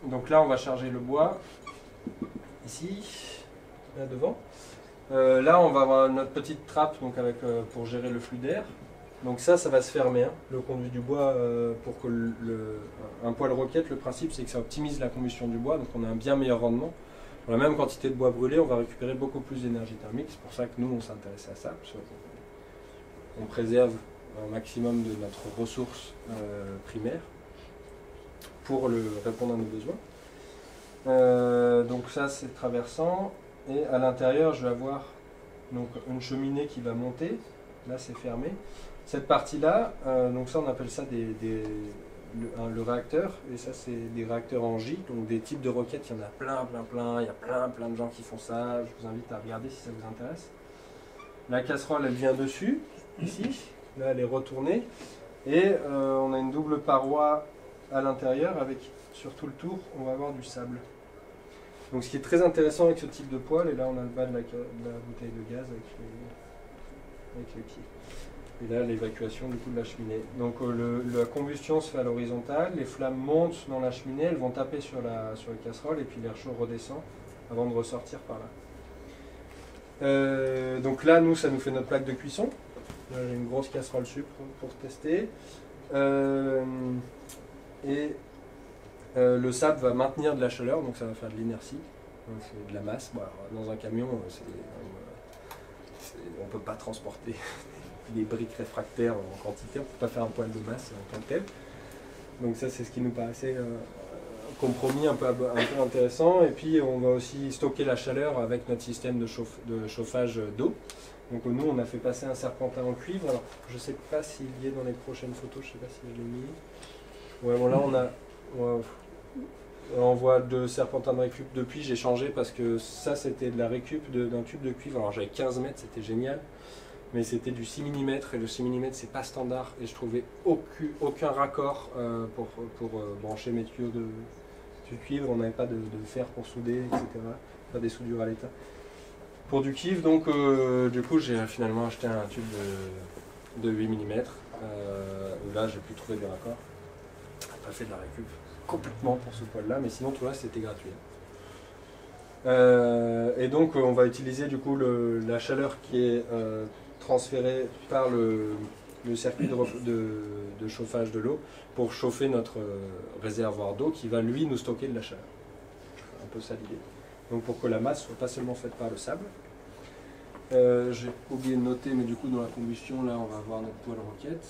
Donc là, on va charger le bois. Ici, là devant. Là, on va avoir notre petite trappe donc pour gérer le flux d'air. Donc ça va se fermer, hein, le conduit du bois, pour que un poêle roquette, le principe c'est que ça optimise la combustion du bois, donc on a un bien meilleur rendement. Pour la même quantité de bois brûlé, on va récupérer beaucoup plus d'énergie thermique, c'est pour ça que nous on s'intéresse à ça, parce qu'on préserve un maximum de notre ressource primaire pour répondre à nos besoins. Donc ça c'est traversant, et à l'intérieur je vais avoir donc, une cheminée qui va monter, là c'est fermé. Cette partie-là, donc ça on appelle ça le réacteur, et ça c'est des réacteurs en J, donc des types de roquettes, il y en a plein, il y a plein de gens qui font ça, je vous invite à regarder si ça vous intéresse. La casserole elle vient dessus, ici, là elle est retournée, et on a une double paroi à l'intérieur avec, sur tout le tour, on va avoir du sable. Donc ce qui est très intéressant avec ce type de poêle, et là on a le bas de la bouteille de gaz avec les pieds. Et là, l'évacuation du coup de la cheminée. Donc la combustion se fait à l'horizontale, les flammes montent dans la cheminée, elles vont taper sur la casserole et puis l'air chaud redescend avant de ressortir par là. Donc là, nous, ça nous fait notre plaque de cuisson. Là, j'ai une grosse casserole sup pour tester. Le sable va maintenir de la chaleur, donc ça va faire de l'inertie. C'est de la masse. Bon, alors, dans un camion, on ne peut pas transporter des briques réfractaires en quantité, on ne peut pas faire un poêle de masse en tant que tel. Donc ça c'est ce qui nous paraissait compromis un peu intéressant. Et puis on va aussi stocker la chaleur avec notre système de chauffage d'eau. Donc nous on a fait passer un serpentin en cuivre. Alors je ne sais pas s'il y est dans les prochaines photos, je ne sais pas si je l'ai mis. Ouais, bon là on voit 2 serpentins de récup. Depuis j'ai changé parce que ça c'était de la récup d'un tube de cuivre. Alors j'avais 15 mètres, c'était génial. Mais c'était du 6 mm et le 6 mm c'est pas standard et je trouvais aucun raccord pour brancher mes tuyaux du cuivre, on n'avait pas de fer pour souder, etc. Pas des soudures à l'état. Pour du cuivre, donc du coup j'ai finalement acheté un tube de 8 mm. Là j'ai pu trouver des raccords. J'ai pas fait de la récup complètement pour ce poêle là, mais sinon tout le reste c'était gratuit. Et donc on va utiliser du coup la chaleur qui est transférée par le circuit de chauffage de l'eau pour chauffer notre réservoir d'eau qui va lui nous stocker de la chaleur. Un peu ça l'idée. Donc pour que la masse soit pas seulement faite par le sable. J'ai oublié de noter, mais du coup dans la combustion là on va avoir notre poêle roquette.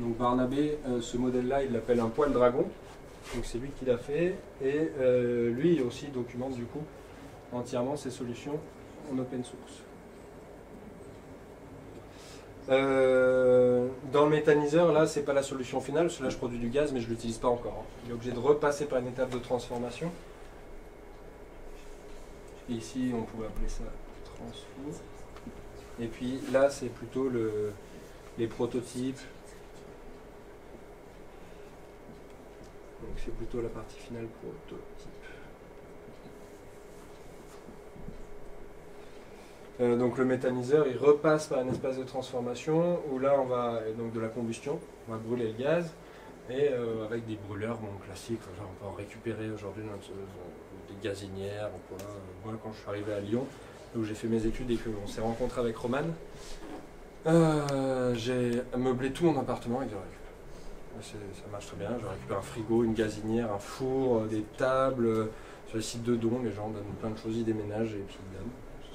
Donc Barnabé, ce modèle là il l'appelle un poêle dragon. Donc c'est lui qui l'a fait, et lui aussi documente du coup entièrement ses solutions en open source. Dans le méthaniseur, là c'est pas la solution finale, parce que là je produis du gaz mais je ne l'utilise pas encore. Il est obligé de repasser par une étape de transformation. Et ici on pourrait appeler ça transfo. Et puis là c'est plutôt les prototypes. Donc c'est plutôt la partie finale prototype. Donc le méthaniseur il repasse par un espace de transformation où là on va, donc de la combustion, on va brûler le gaz et avec des brûleurs classiques, on peut en récupérer aujourd'hui des gazinières. Moi quand je suis arrivé à Lyon, où j'ai fait mes études et qu'on s'est rencontré avec Roman, j'ai meublé tout mon appartement avec de la récup. Ça marche très bien, je récupère un frigo, une gazinière, un four, des tables. Sur le site de dons, les gens donnent plein de choses, ils déménagent et puis ils donnent.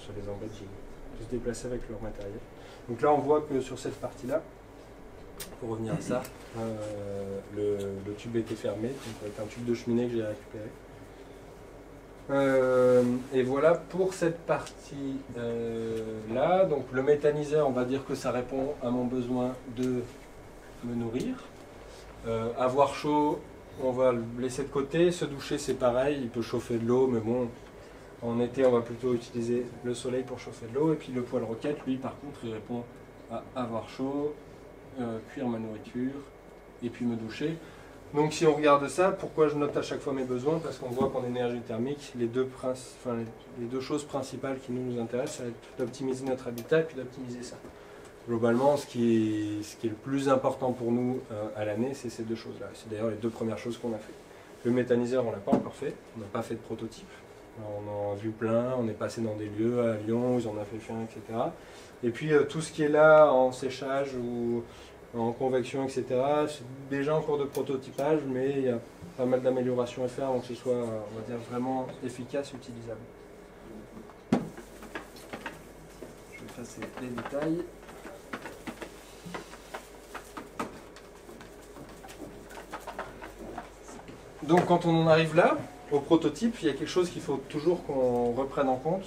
Ça les embête de se déplacer avec leur matériel. Donc là on voit que sur cette partie-là, pour revenir à ça, le tube était fermé, donc avec un tube de cheminée que j'ai récupéré. Et voilà pour cette partie là. Donc le méthaniseur, on va dire que ça répond à mon besoin de me nourrir. Avoir chaud, on va le laisser de côté. Se doucher, c'est pareil, il peut chauffer de l'eau, mais bon, en été, on va plutôt utiliser le soleil pour chauffer de l'eau. Et puis le poêle roquette, lui, par contre, il répond à avoir chaud, cuire ma nourriture, et puis me doucher. Donc si on regarde ça, pourquoi je note à chaque fois mes besoins? Parce qu'on voit qu'en énergie thermique, les deux choses principales qui nous intéressent, ça va être d'optimiser notre habitat et puis d'optimiser ça. Globalement, ce qui est le plus important pour nous à l'année, c'est ces deux choses-là. C'est d'ailleurs les deux premières choses qu'on a fait. Le méthaniseur, on ne l'a pas encore fait, on n'a pas fait de prototype. On en a vu plein, on est passé dans des lieux à Lyon, ils en ont fait un, etc. Et puis tout ce qui est là en séchage ou en convection, etc. C'est déjà en cours de prototypage, mais il y a pas mal d'améliorations à faire pour que ce soit, on va dire, vraiment efficace, utilisable. Je vais effacer les détails. Donc quand on en arrive là, au prototype, il y a quelque chose qu'il faut toujours qu'on reprenne en compte.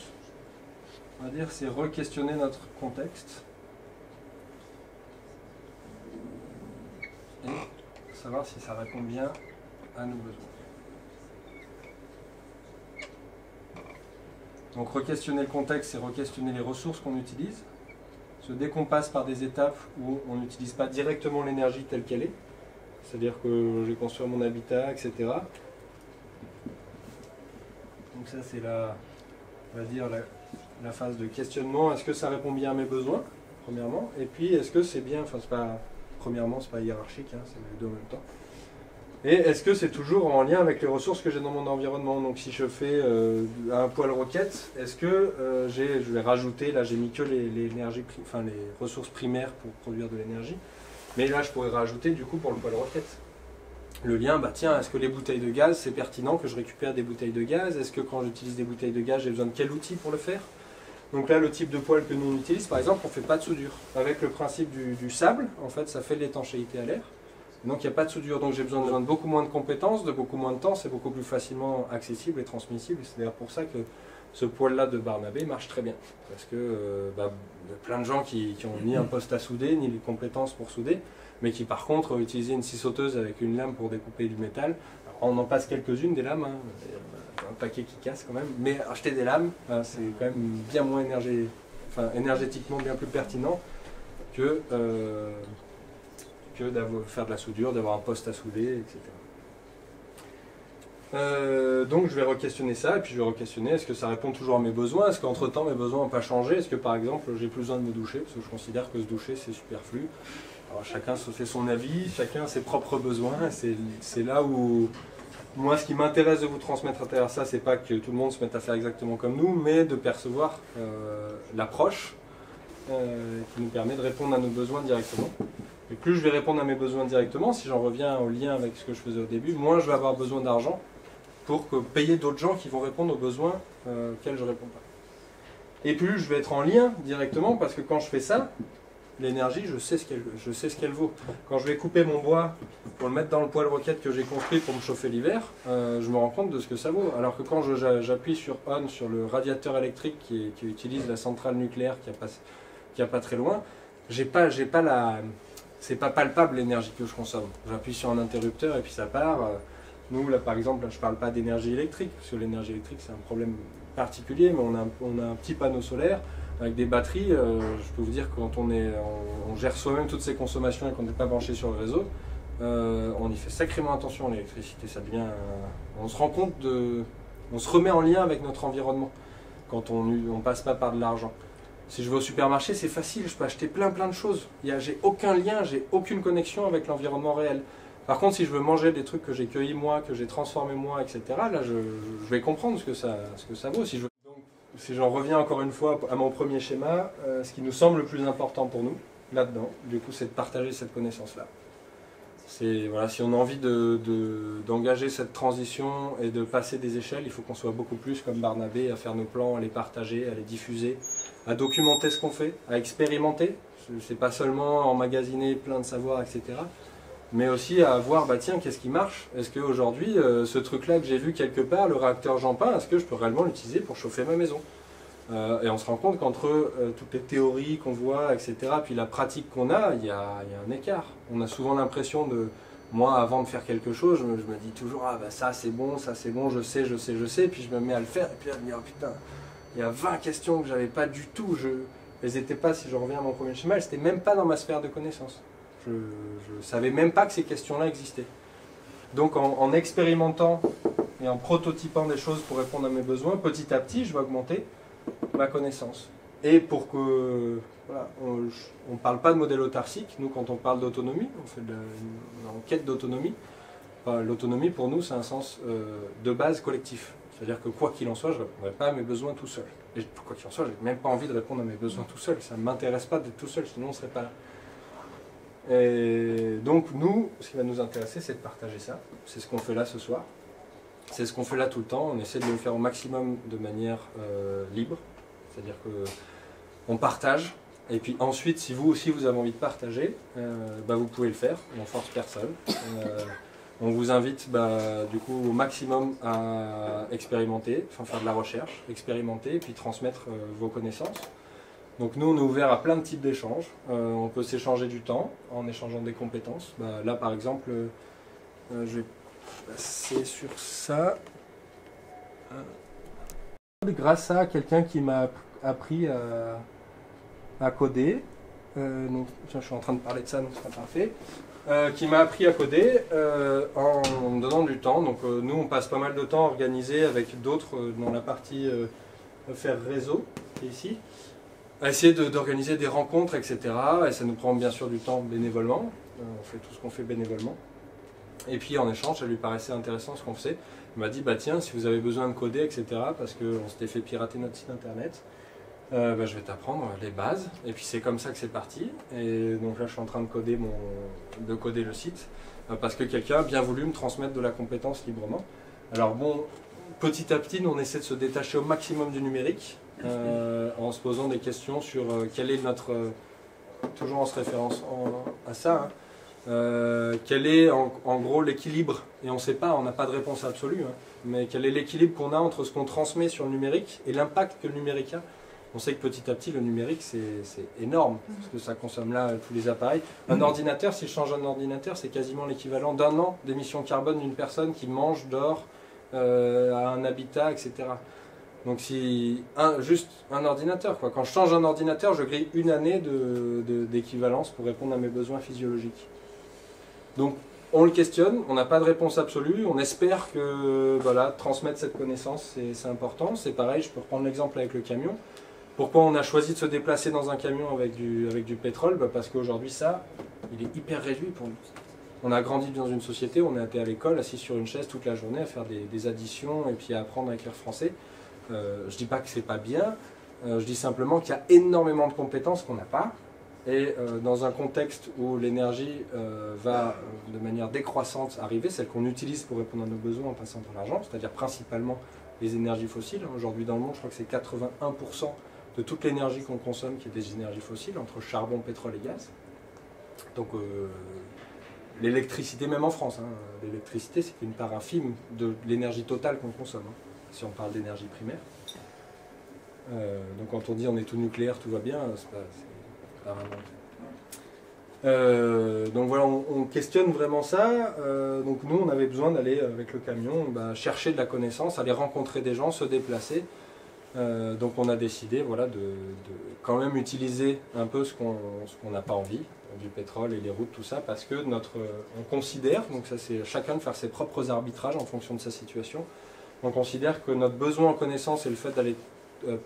On va dire, c'est re-questionner notre contexte. Et savoir si ça répond bien à nos besoins. Donc re-questionner le contexte, c'est re-questionner les ressources qu'on utilise. Dès qu'on passe par des étapes où on n'utilise pas directement l'énergie telle qu'elle est, c'est-à-dire que je vais construire mon habitat, etc. Donc ça c'est on va dire la phase de questionnement. Est-ce que ça répond bien à mes besoins, premièrement? Et puis est-ce que c'est bien, enfin c'est pas... Premièrement, c'est pas hiérarchique, hein, c'est les deux en même temps. Et est-ce que c'est toujours en lien avec les ressources que j'ai dans mon environnement? Donc si je fais un poêle roquette, est-ce que je vais rajouter, là j'ai mis que les ressources primaires pour produire de l'énergie, mais là je pourrais rajouter du coup pour le poêle roquette. Le lien, bah tiens, est-ce que les bouteilles de gaz, c'est pertinent que je récupère des bouteilles de gaz? Est-ce que quand j'utilise des bouteilles de gaz, j'ai besoin de quel outil pour le faire? Donc là, le type de poêle que nous on utilise, par exemple, on ne fait pas de soudure. Avec le principe du sable, en fait, ça fait de l'étanchéité à l'air. Donc il n'y a pas de soudure. Donc j'ai besoin de beaucoup moins de compétences, de beaucoup moins de temps. C'est beaucoup plus facilement accessible et transmissible. C'est d'ailleurs pour ça que ce poêle-là de Barnabé marche très bien. Parce que y a plein de gens qui ont ni un poste à souder, ni les compétences pour souder, mais qui par contre utilisaient une scie sauteuse avec une lame pour découper du métal. Alors, on en passe quelques-unes des lames. Hein. Un paquet qui casse quand même, mais acheter des lames, c'est quand même bien moins énergétiquement bien plus pertinent que faire de la soudure, d'avoir un poste à souder, etc. Donc je vais re-questionner ça, et puis je vais re-questionner, est-ce que ça répond toujours à mes besoins? Est-ce qu'entre temps mes besoins n'ont pas changé? Est-ce que par exemple j'ai plus besoin de me doucher? Parce que je considère que se doucher c'est superflu. Alors chacun se fait son avis, chacun a ses propres besoins, c'est là où... Moi, ce qui m'intéresse de vous transmettre à travers ça, c'est pas que tout le monde se mette à faire exactement comme nous, mais de percevoir l'approche qui nous permet de répondre à nos besoins directement. Et plus je vais répondre à mes besoins directement, si j'en reviens au lien avec ce que je faisais au début, moins je vais avoir besoin d'argent pour payer d'autres gens qui vont répondre aux besoins auxquels je ne réponds pas. Et plus je vais être en lien directement, parce que quand je fais ça, l'énergie, je sais ce qu'elle vaut. Quand je vais couper mon bois pour le mettre dans le poêle roquette que j'ai construit pour me chauffer l'hiver, je me rends compte de ce que ça vaut. Alors que quand j'appuie sur ON, sur le radiateur électrique qui utilise la centrale nucléaire qui a pas très loin, c'est pas palpable l'énergie que je consomme. J'appuie sur un interrupteur et puis ça part. Nous, là, par exemple, je ne parle pas d'énergie électrique, parce que l'énergie électrique, c'est un problème particulier, mais on a un petit panneau solaire. Avec des batteries, je peux vous dire que quand on gère soi-même toutes ces consommations et qu'on n'est pas branché sur le réseau, on y fait sacrément attention à l'électricité. Ça devient, on se rend compte on se remet en lien avec notre environnement quand on passe pas par de l'argent. Si je vais au supermarché, c'est facile, je peux acheter plein de choses. J'ai aucun lien, j'ai aucune connexion avec l'environnement réel. Par contre, si je veux manger des trucs que j'ai cueillis moi, que j'ai transformés moi, etc., là, je vais comprendre ce que ça vaut. Si j'en reviens encore une fois à mon premier schéma, ce qui nous semble le plus important pour nous, là-dedans, du coup, c'est de partager cette connaissance-là. Voilà, si on a envie d'engager cette transition et de passer des échelles, il faut qu'on soit beaucoup plus comme Barnabé, à faire nos plans, à les partager, à les diffuser, à documenter ce qu'on fait, à expérimenter. C'est pas seulement emmagasiner plein de savoirs, etc. Mais aussi à voir, bah tiens, qu'est-ce qui marche? Est-ce qu'aujourd'hui, ce truc-là que j'ai vu quelque part, le réacteur Jampin, est-ce que je peux réellement l'utiliser pour chauffer ma maison? Et on se rend compte qu'entre toutes les théories qu'on voit, etc., puis la pratique qu'on a, il y a un écart. On a souvent l'impression de... Moi, avant de faire quelque chose, je me dis toujours, ah bah ça c'est bon, je sais, puis je me mets à le faire, et puis à me dire, oh, putain, il y a 20 questions que j'avais pas du tout, elles n'étaient pas, si je reviens à mon premier schéma, elles n'étaient même pas dans ma sphère de connaissances. Je ne savais même pas que ces questions-là existaient. Donc en expérimentant et en prototypant des choses pour répondre à mes besoins, petit à petit, je vais augmenter ma connaissance. Et pour que... Voilà, on ne parle pas de modèle autarcique. Nous, quand on parle d'autonomie, on fait une enquête d'autonomie. Enfin, l'autonomie, pour nous, c'est un sens de base collectif. C'est-à-dire que quoi qu'il en soit, je ne répondrai pas à mes besoins tout seul. Et quoi qu'il en soit, je n'ai même pas envie de répondre à mes besoins tout seul. Ça ne m'intéresse pas d'être tout seul, sinon on ne serait pas là. Et donc, nous, ce qui va nous intéresser, c'est de partager ça. C'est ce qu'on fait là ce soir. C'est ce qu'on fait là tout le temps. On essaie de le faire au maximum de manière libre. C'est-à-dire qu'on partage. Et puis ensuite, si vous aussi vous avez envie de partager, bah, vous pouvez le faire, on force personne. On vous invite du coup au maximum à expérimenter, enfin faire de la recherche, expérimenter et puis transmettre vos connaissances. Donc nous on est ouvert à plein de types d'échanges. On peut s'échanger du temps en échangeant des compétences. Bah, là par exemple, je vais passer sur ça. Grâce à quelqu'un qui m'a appris à coder, donc, tiens, je suis en train de parler de ça, donc c'est pas parfait, qui m'a appris à coder en me donnant du temps. Donc nous on passe pas mal de temps à organiser avec d'autres dans la partie faire réseau, qui est ici, à essayer d'organiser des rencontres, etc. Et ça nous prend bien sûr du temps bénévolement, on fait tout ce qu'on fait bénévolement. Et puis en échange, ça lui paraissait intéressant ce qu'on faisait. Il m'a dit, bah tiens, si vous avez besoin de coder, etc., parce qu'on s'était fait pirater notre site internet, je vais t'apprendre les bases. Et puis c'est comme ça que c'est parti. Et donc là, je suis en train de coder, le site, parce que quelqu'un a bien voulu me transmettre de la compétence librement. Alors bon, petit à petit, nous, on essaie de se détacher au maximum du numérique, en se posant des questions sur quel est notre... toujours en se référant à ça, hein, quel est en gros l'équilibre, et on ne sait pas, on n'a pas de réponse absolue, hein, mais quel est l'équilibre qu'on a entre ce qu'on transmet sur le numérique et l'impact que le numérique a. On sait que petit à petit le numérique c'est énorme, parce que ça consomme là tous les appareils. Un ordinateur, si je change un ordinateur, c'est quasiment l'équivalent d'un an d'émissions carbone d'une personne qui mange, dort, a un habitat, etc. Donc si juste un ordinateur, quoi. Quand je change un ordinateur, je grille une année d'équivalence pour répondre à mes besoins physiologiques. Donc on le questionne, on n'a pas de réponse absolue, on espère que voilà, transmettre cette connaissance c'est important. C'est pareil, je peux reprendre l'exemple avec le camion. Pourquoi on a choisi de se déplacer dans un camion avec du pétrole? Parce qu'aujourd'hui ça, il est hyper réduit pour nous. On a grandi dans une société, on a été à l'école, assis sur une chaise toute la journée à faire des additions et puis à apprendre à écrire français. Je ne dis pas que c'est pas bien, je dis simplement qu'il y a énormément de compétences qu'on n'a pas. Et dans un contexte où l'énergie va de manière décroissante arriver, celle qu'on utilise pour répondre à nos besoins en passant par l'argent, c'est-à-dire principalement les énergies fossiles. Aujourd'hui dans le monde, je crois que c'est 81% de toute l'énergie qu'on consomme qui est des énergies fossiles, entre charbon, pétrole et gaz. Donc l'électricité, même en France, hein, l'électricité c'est une part infime de l'énergie totale qu'on consomme, hein, si on parle d'énergie primaire. Donc quand on dit on est tout nucléaire, tout va bien, c'est pas vraiment... donc voilà, on questionne vraiment ça. Donc nous, on avait besoin d'aller avec le camion chercher de la connaissance, aller rencontrer des gens, se déplacer. Donc on a décidé voilà, de quand même utiliser un peu ce qu'on n'a pas envie, du pétrole et les routes, tout ça, parce que on considère, donc ça c'est chacun de faire ses propres arbitrages en fonction de sa situation, on considère que notre besoin en connaissance et le fait d'aller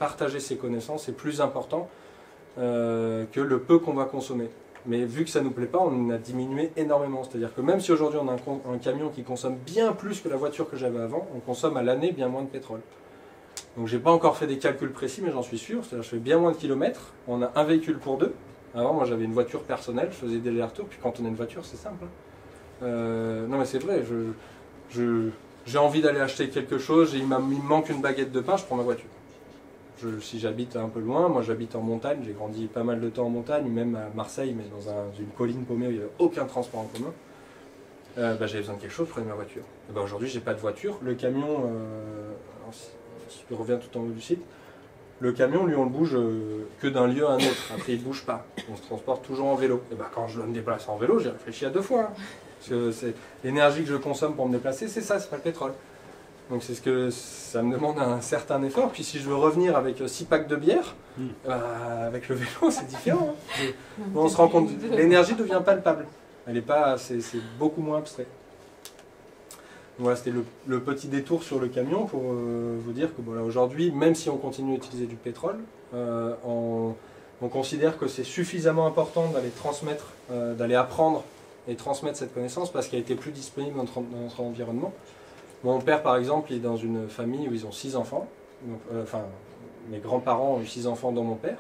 partager ses connaissances est plus important que le peu qu'on va consommer. Mais vu que ça ne nous plaît pas, on a diminué énormément. C'est-à-dire que même si aujourd'hui on a un camion qui consomme bien plus que la voiture que j'avais avant, on consomme à l'année bien moins de pétrole. Donc j'ai pas encore fait des calculs précis, mais j'en suis sûr. C'est-à-dire que je fais bien moins de kilomètres. On a un véhicule pour deux. Avant, moi j'avais une voiture personnelle, je faisais des allers-retours. Puis quand on a une voiture, c'est simple. Hein. Non mais c'est vrai, j'ai envie d'aller acheter quelque chose, et il me manque une baguette de pain, je prends ma voiture. Si j'habite un peu loin, moi j'habite en montagne, j'ai grandi pas mal de temps en montagne, même à Marseille, mais dans une colline paumée où il n'y avait aucun transport en commun. J'avais besoin de quelque chose, je prenais ma voiture. Aujourd'hui, j'ai pas de voiture. Le camion, si je reviens tout en haut du site, le camion, lui, on le bouge que d'un lieu à un autre. Après, il ne bouge pas. On se transporte toujours en vélo. Quand je dois me déplacer en vélo, j'ai réfléchi à 2 fois. Hein. Parce que c'est l'énergie que je consomme pour me déplacer, c'est ça, c'est pas le pétrole. Donc c'est ce que ça me demande un certain effort. Puis si je veux revenir avec 6 packs de bière, avec le vélo, c'est différent. Hein. On se rend compte, l'énergie devient palpable. Elle est pas, c'est beaucoup moins abstrait. Voilà, c'était le petit détour sur le camion pour vous dire que voilà, aujourd'hui, même si on continue à utiliser du pétrole, on considère que c'est suffisamment important d'aller transmettre, d'aller apprendre et transmettre cette connaissance parce qu'elle était plus disponible dans notre environnement. Mon père, par exemple, il est dans une famille où ils ont 6 enfants. Donc, mes grands-parents ont eu 6 enfants dans mon père.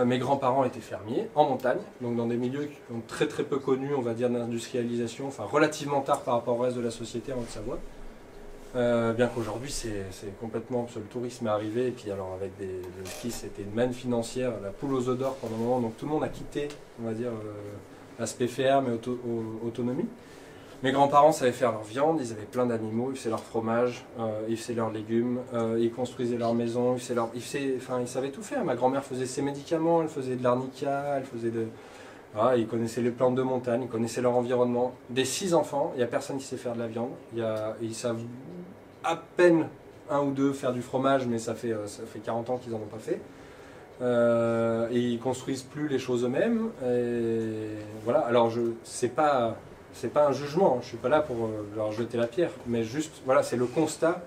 Mes grands-parents étaient fermiers, en montagne, donc dans des milieux qui sont très très peu connus, on va dire, d'industrialisation, enfin relativement tard par rapport au reste de la société en Haute-Savoie. Bien qu'aujourd'hui c'est complètement, parce que le tourisme est arrivé, et puis alors avec le ski c'était une manne financière, la poule aux œufs d'or pendant un moment, donc tout le monde a quitté, on va dire, l'aspect ferme et autonomie. Mes grands-parents savaient faire leur viande, ils avaient plein d'animaux, ils faisaient leur fromage, ils faisaient leurs légumes, ils construisaient leur maison, ils savaient tout faire. Ma grand-mère faisait ses médicaments, elle faisait de l'arnica, elle faisait de... Voilà, ils connaissaient les plantes de montagne, ils connaissaient leur environnement. Des 6 enfants, il n'y a personne qui sait faire de la viande. Ils savent à peine 1 ou 2 faire du fromage, mais ça fait 40 ans qu'ils n'en ont pas fait. Et ils construisent plus les choses eux-mêmes. Voilà, alors c'est pas un jugement, je ne suis pas là pour leur jeter la pierre, mais juste, voilà, c'est le constat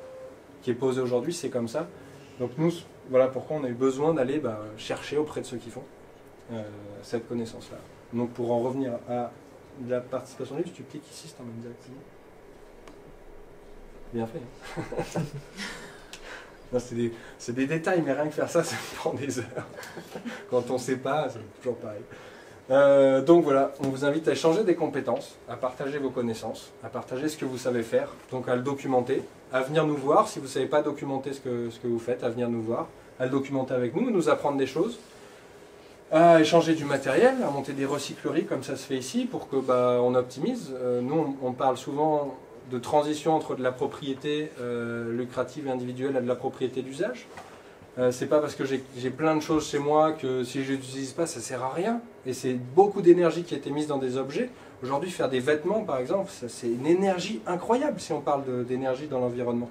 qui est posé aujourd'hui, c'est comme ça. Donc nous, voilà pourquoi on a eu besoin d'aller chercher auprès de ceux qui font cette connaissance-là. Donc pour en revenir à la participation libre, si tu cliques ici, c'est en même directement. Bien fait. Hein. Non, c'est des détails, mais rien que faire ça, ça prend des heures. Quand on ne sait pas, c'est toujours pareil. Donc voilà, on vous invite à échanger des compétences, à partager vos connaissances, à partager ce que vous savez faire, donc à le documenter, à venir nous voir, si vous ne savez pas documenter ce que vous faites, à venir nous voir, à le documenter avec nous, nous apprendre des choses, à échanger du matériel, à monter des recycleries comme ça se fait ici pour que on optimise. Nous on parle souvent de transition entre de la propriété lucrative et individuelle à de la propriété d'usage. C'est pas parce que j'ai plein de choses chez moi que si je les utilise pas, ça sert à rien. Et c'est beaucoup d'énergie qui a été mise dans des objets. Aujourd'hui, faire des vêtements, par exemple, c'est une énergie incroyable si on parle d'énergie dans l'environnement.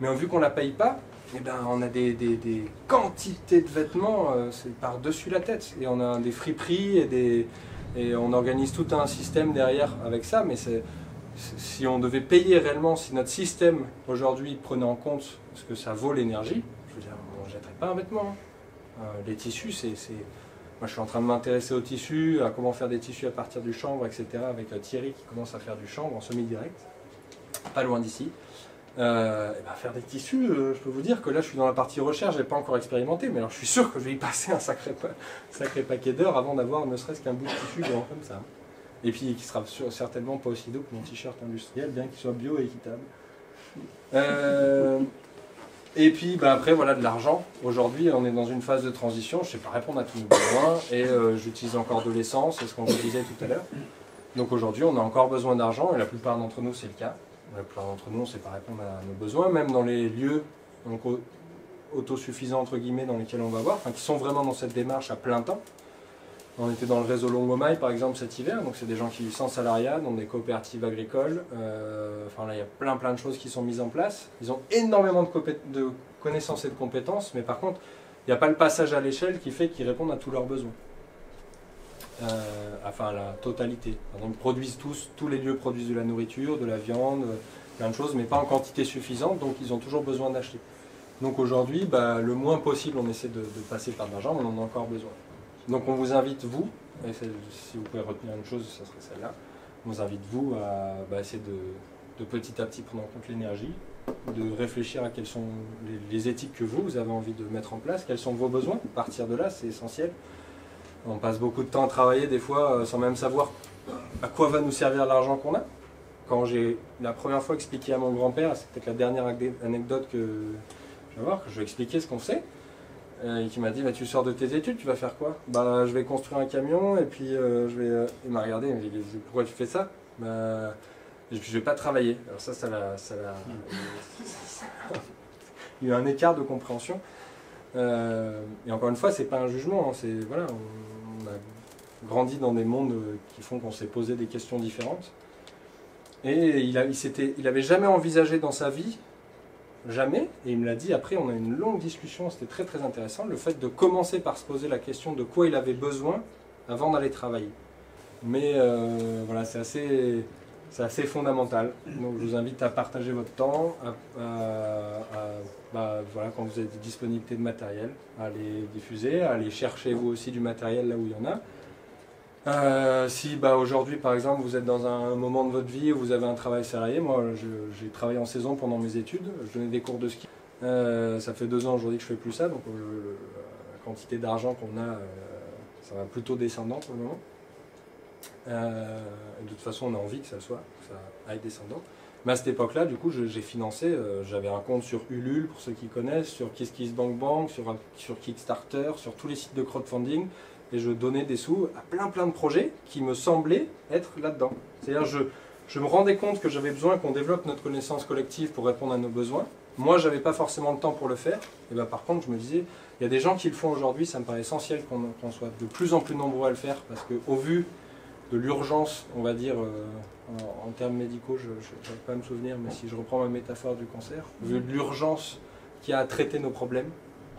Mais vu qu'on la paye pas, eh ben, on a des quantités de vêtements, c'est par-dessus la tête. Et on a des friperies et on organise tout un système derrière avec ça. Mais si on devait payer réellement, si notre système aujourd'hui prenait en compte ce que ça vaut l'énergie, je veux dire, on ne jetterait pas un vêtement. Hein. Les tissus, moi je suis en train de m'intéresser aux tissus, à comment faire des tissus à partir du chanvre, etc. avec Thierry qui commence à faire du chanvre en semi-direct, pas loin d'ici. Faire des tissus, je peux vous dire que là je suis dans la partie recherche, je n'ai pas encore expérimenté, mais alors je suis sûr que je vais y passer un sacré paquet d'heures avant d'avoir ne serait-ce qu'un bout de tissu grand comme ça. Et puis qui sera certainement pas aussi doux que mon t-shirt industriel, bien qu'il soit bio et équitable. Et puis après, voilà, de l'argent. Aujourd'hui, on est dans une phase de transition, je ne sais pas répondre à tous nos besoins, et j'utilise encore de l'essence, c'est ce qu'on vous disait tout à l'heure. Donc aujourd'hui, on a encore besoin d'argent, et la plupart d'entre nous, c'est le cas. La plupart d'entre nous, on ne sait pas répondre à nos besoins, même dans les lieux donc, autosuffisants, entre guillemets, dans lesquels on va voir, qui sont vraiment dans cette démarche à plein temps. On était dans le réseau Longomaille par exemple cet hiver, donc c'est des gens qui vivent sans salariat, dans des coopératives agricoles. Là il y a plein de choses qui sont mises en place. Ils ont énormément de connaissances et de compétences, mais par contre il n'y a pas le passage à l'échelle qui fait qu'ils répondent à tous leurs besoins. La totalité. Par exemple, tous les lieux produisent de la nourriture, de la viande, plein de choses, mais pas en quantité suffisante, donc ils ont toujours besoin d'acheter. Donc aujourd'hui, le moins possible on essaie de passer par de l'argent, mais on en a encore besoin. Donc on vous invite, vous, et si vous pouvez retenir une chose, ce serait celle-là, on vous invite, vous, à essayer de petit à petit prendre en compte l'énergie, de réfléchir à quelles sont les éthiques que vous avez envie de mettre en place, quels sont vos besoins, partir de là, c'est essentiel. On passe beaucoup de temps à travailler, des fois, sans même savoir à quoi va nous servir l'argent qu'on a. Quand j'ai la première fois expliqué à mon grand-père, c'est peut-être la dernière anecdote que je vais avoir, que je vais expliquer ce qu'on fait. et qui m'a dit bah, tu sors de tes études, tu vas faire quoi? Bah je vais construire un camion et puis il m'a regardé, il m'a dit pourquoi tu fais ça? Bah, je vais pas travailler. Alors ça l'a il y a eu un écart de compréhension. Et encore une fois, c'est pas un jugement, hein, c'est voilà, on a grandi dans des mondes qui font qu'on s'est posé des questions différentes. Et il avait jamais envisagé dans sa vie, jamais, et il me l'a dit après, on a eu une longue discussion, c'était très très intéressant, le fait de commencer par se poser la question de quoi il avait besoin avant d'aller travailler. Mais voilà, c'est assez fondamental. Donc je vous invite à partager votre temps, voilà, quand vous avez des disponibilités de matériel, à les diffuser, à aller chercher vous aussi du matériel là où il y en a. Si aujourd'hui par exemple vous êtes dans un moment de votre vie où vous avez un travail salarié, moi j'ai travaillé en saison pendant mes études, je donnais des cours de ski. Ça fait 2 ans aujourd'hui que je fais plus ça, donc la quantité d'argent qu'on a, ça va plutôt descendant pour le moment. De toute façon on a envie que ça aille descendant. Mais à cette époque-là, du coup, j'ai financé, j'avais un compte sur Ulule, pour ceux qui connaissent, sur KissKissBankBank, sur Kickstarter, sur tous les sites de crowdfunding, et je donnais des sous à plein de projets qui me semblaient être là-dedans. C'est-à-dire, je me rendais compte que j'avais besoin qu'on développe notre connaissance collective pour répondre à nos besoins. Moi, je n'avais pas forcément le temps pour le faire. Et par contre, je me disais, il y a des gens qui le font aujourd'hui, ça me paraît essentiel qu'on soit de plus en plus nombreux à le faire, parce qu'au vu de l'urgence, on va dire, en termes médicaux, je n'arrive pas à me souvenir, mais si je reprends ma métaphore du cancer, vu de l'urgence qu'il y a à traiter nos problèmes,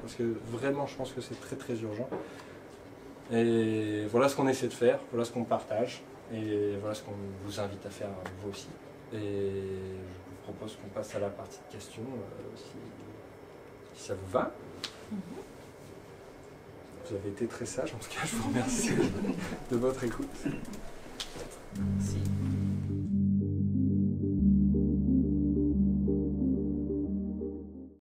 parce que vraiment je pense que c'est très très urgent. Et voilà ce qu'on essaie de faire, voilà ce qu'on partage, et voilà ce qu'on vous invite à faire vous aussi. Et je vous propose qu'on passe à la partie de questions, si ça vous va. Vous avez été très sage, en tout cas je vous remercie de votre écoute. Merci.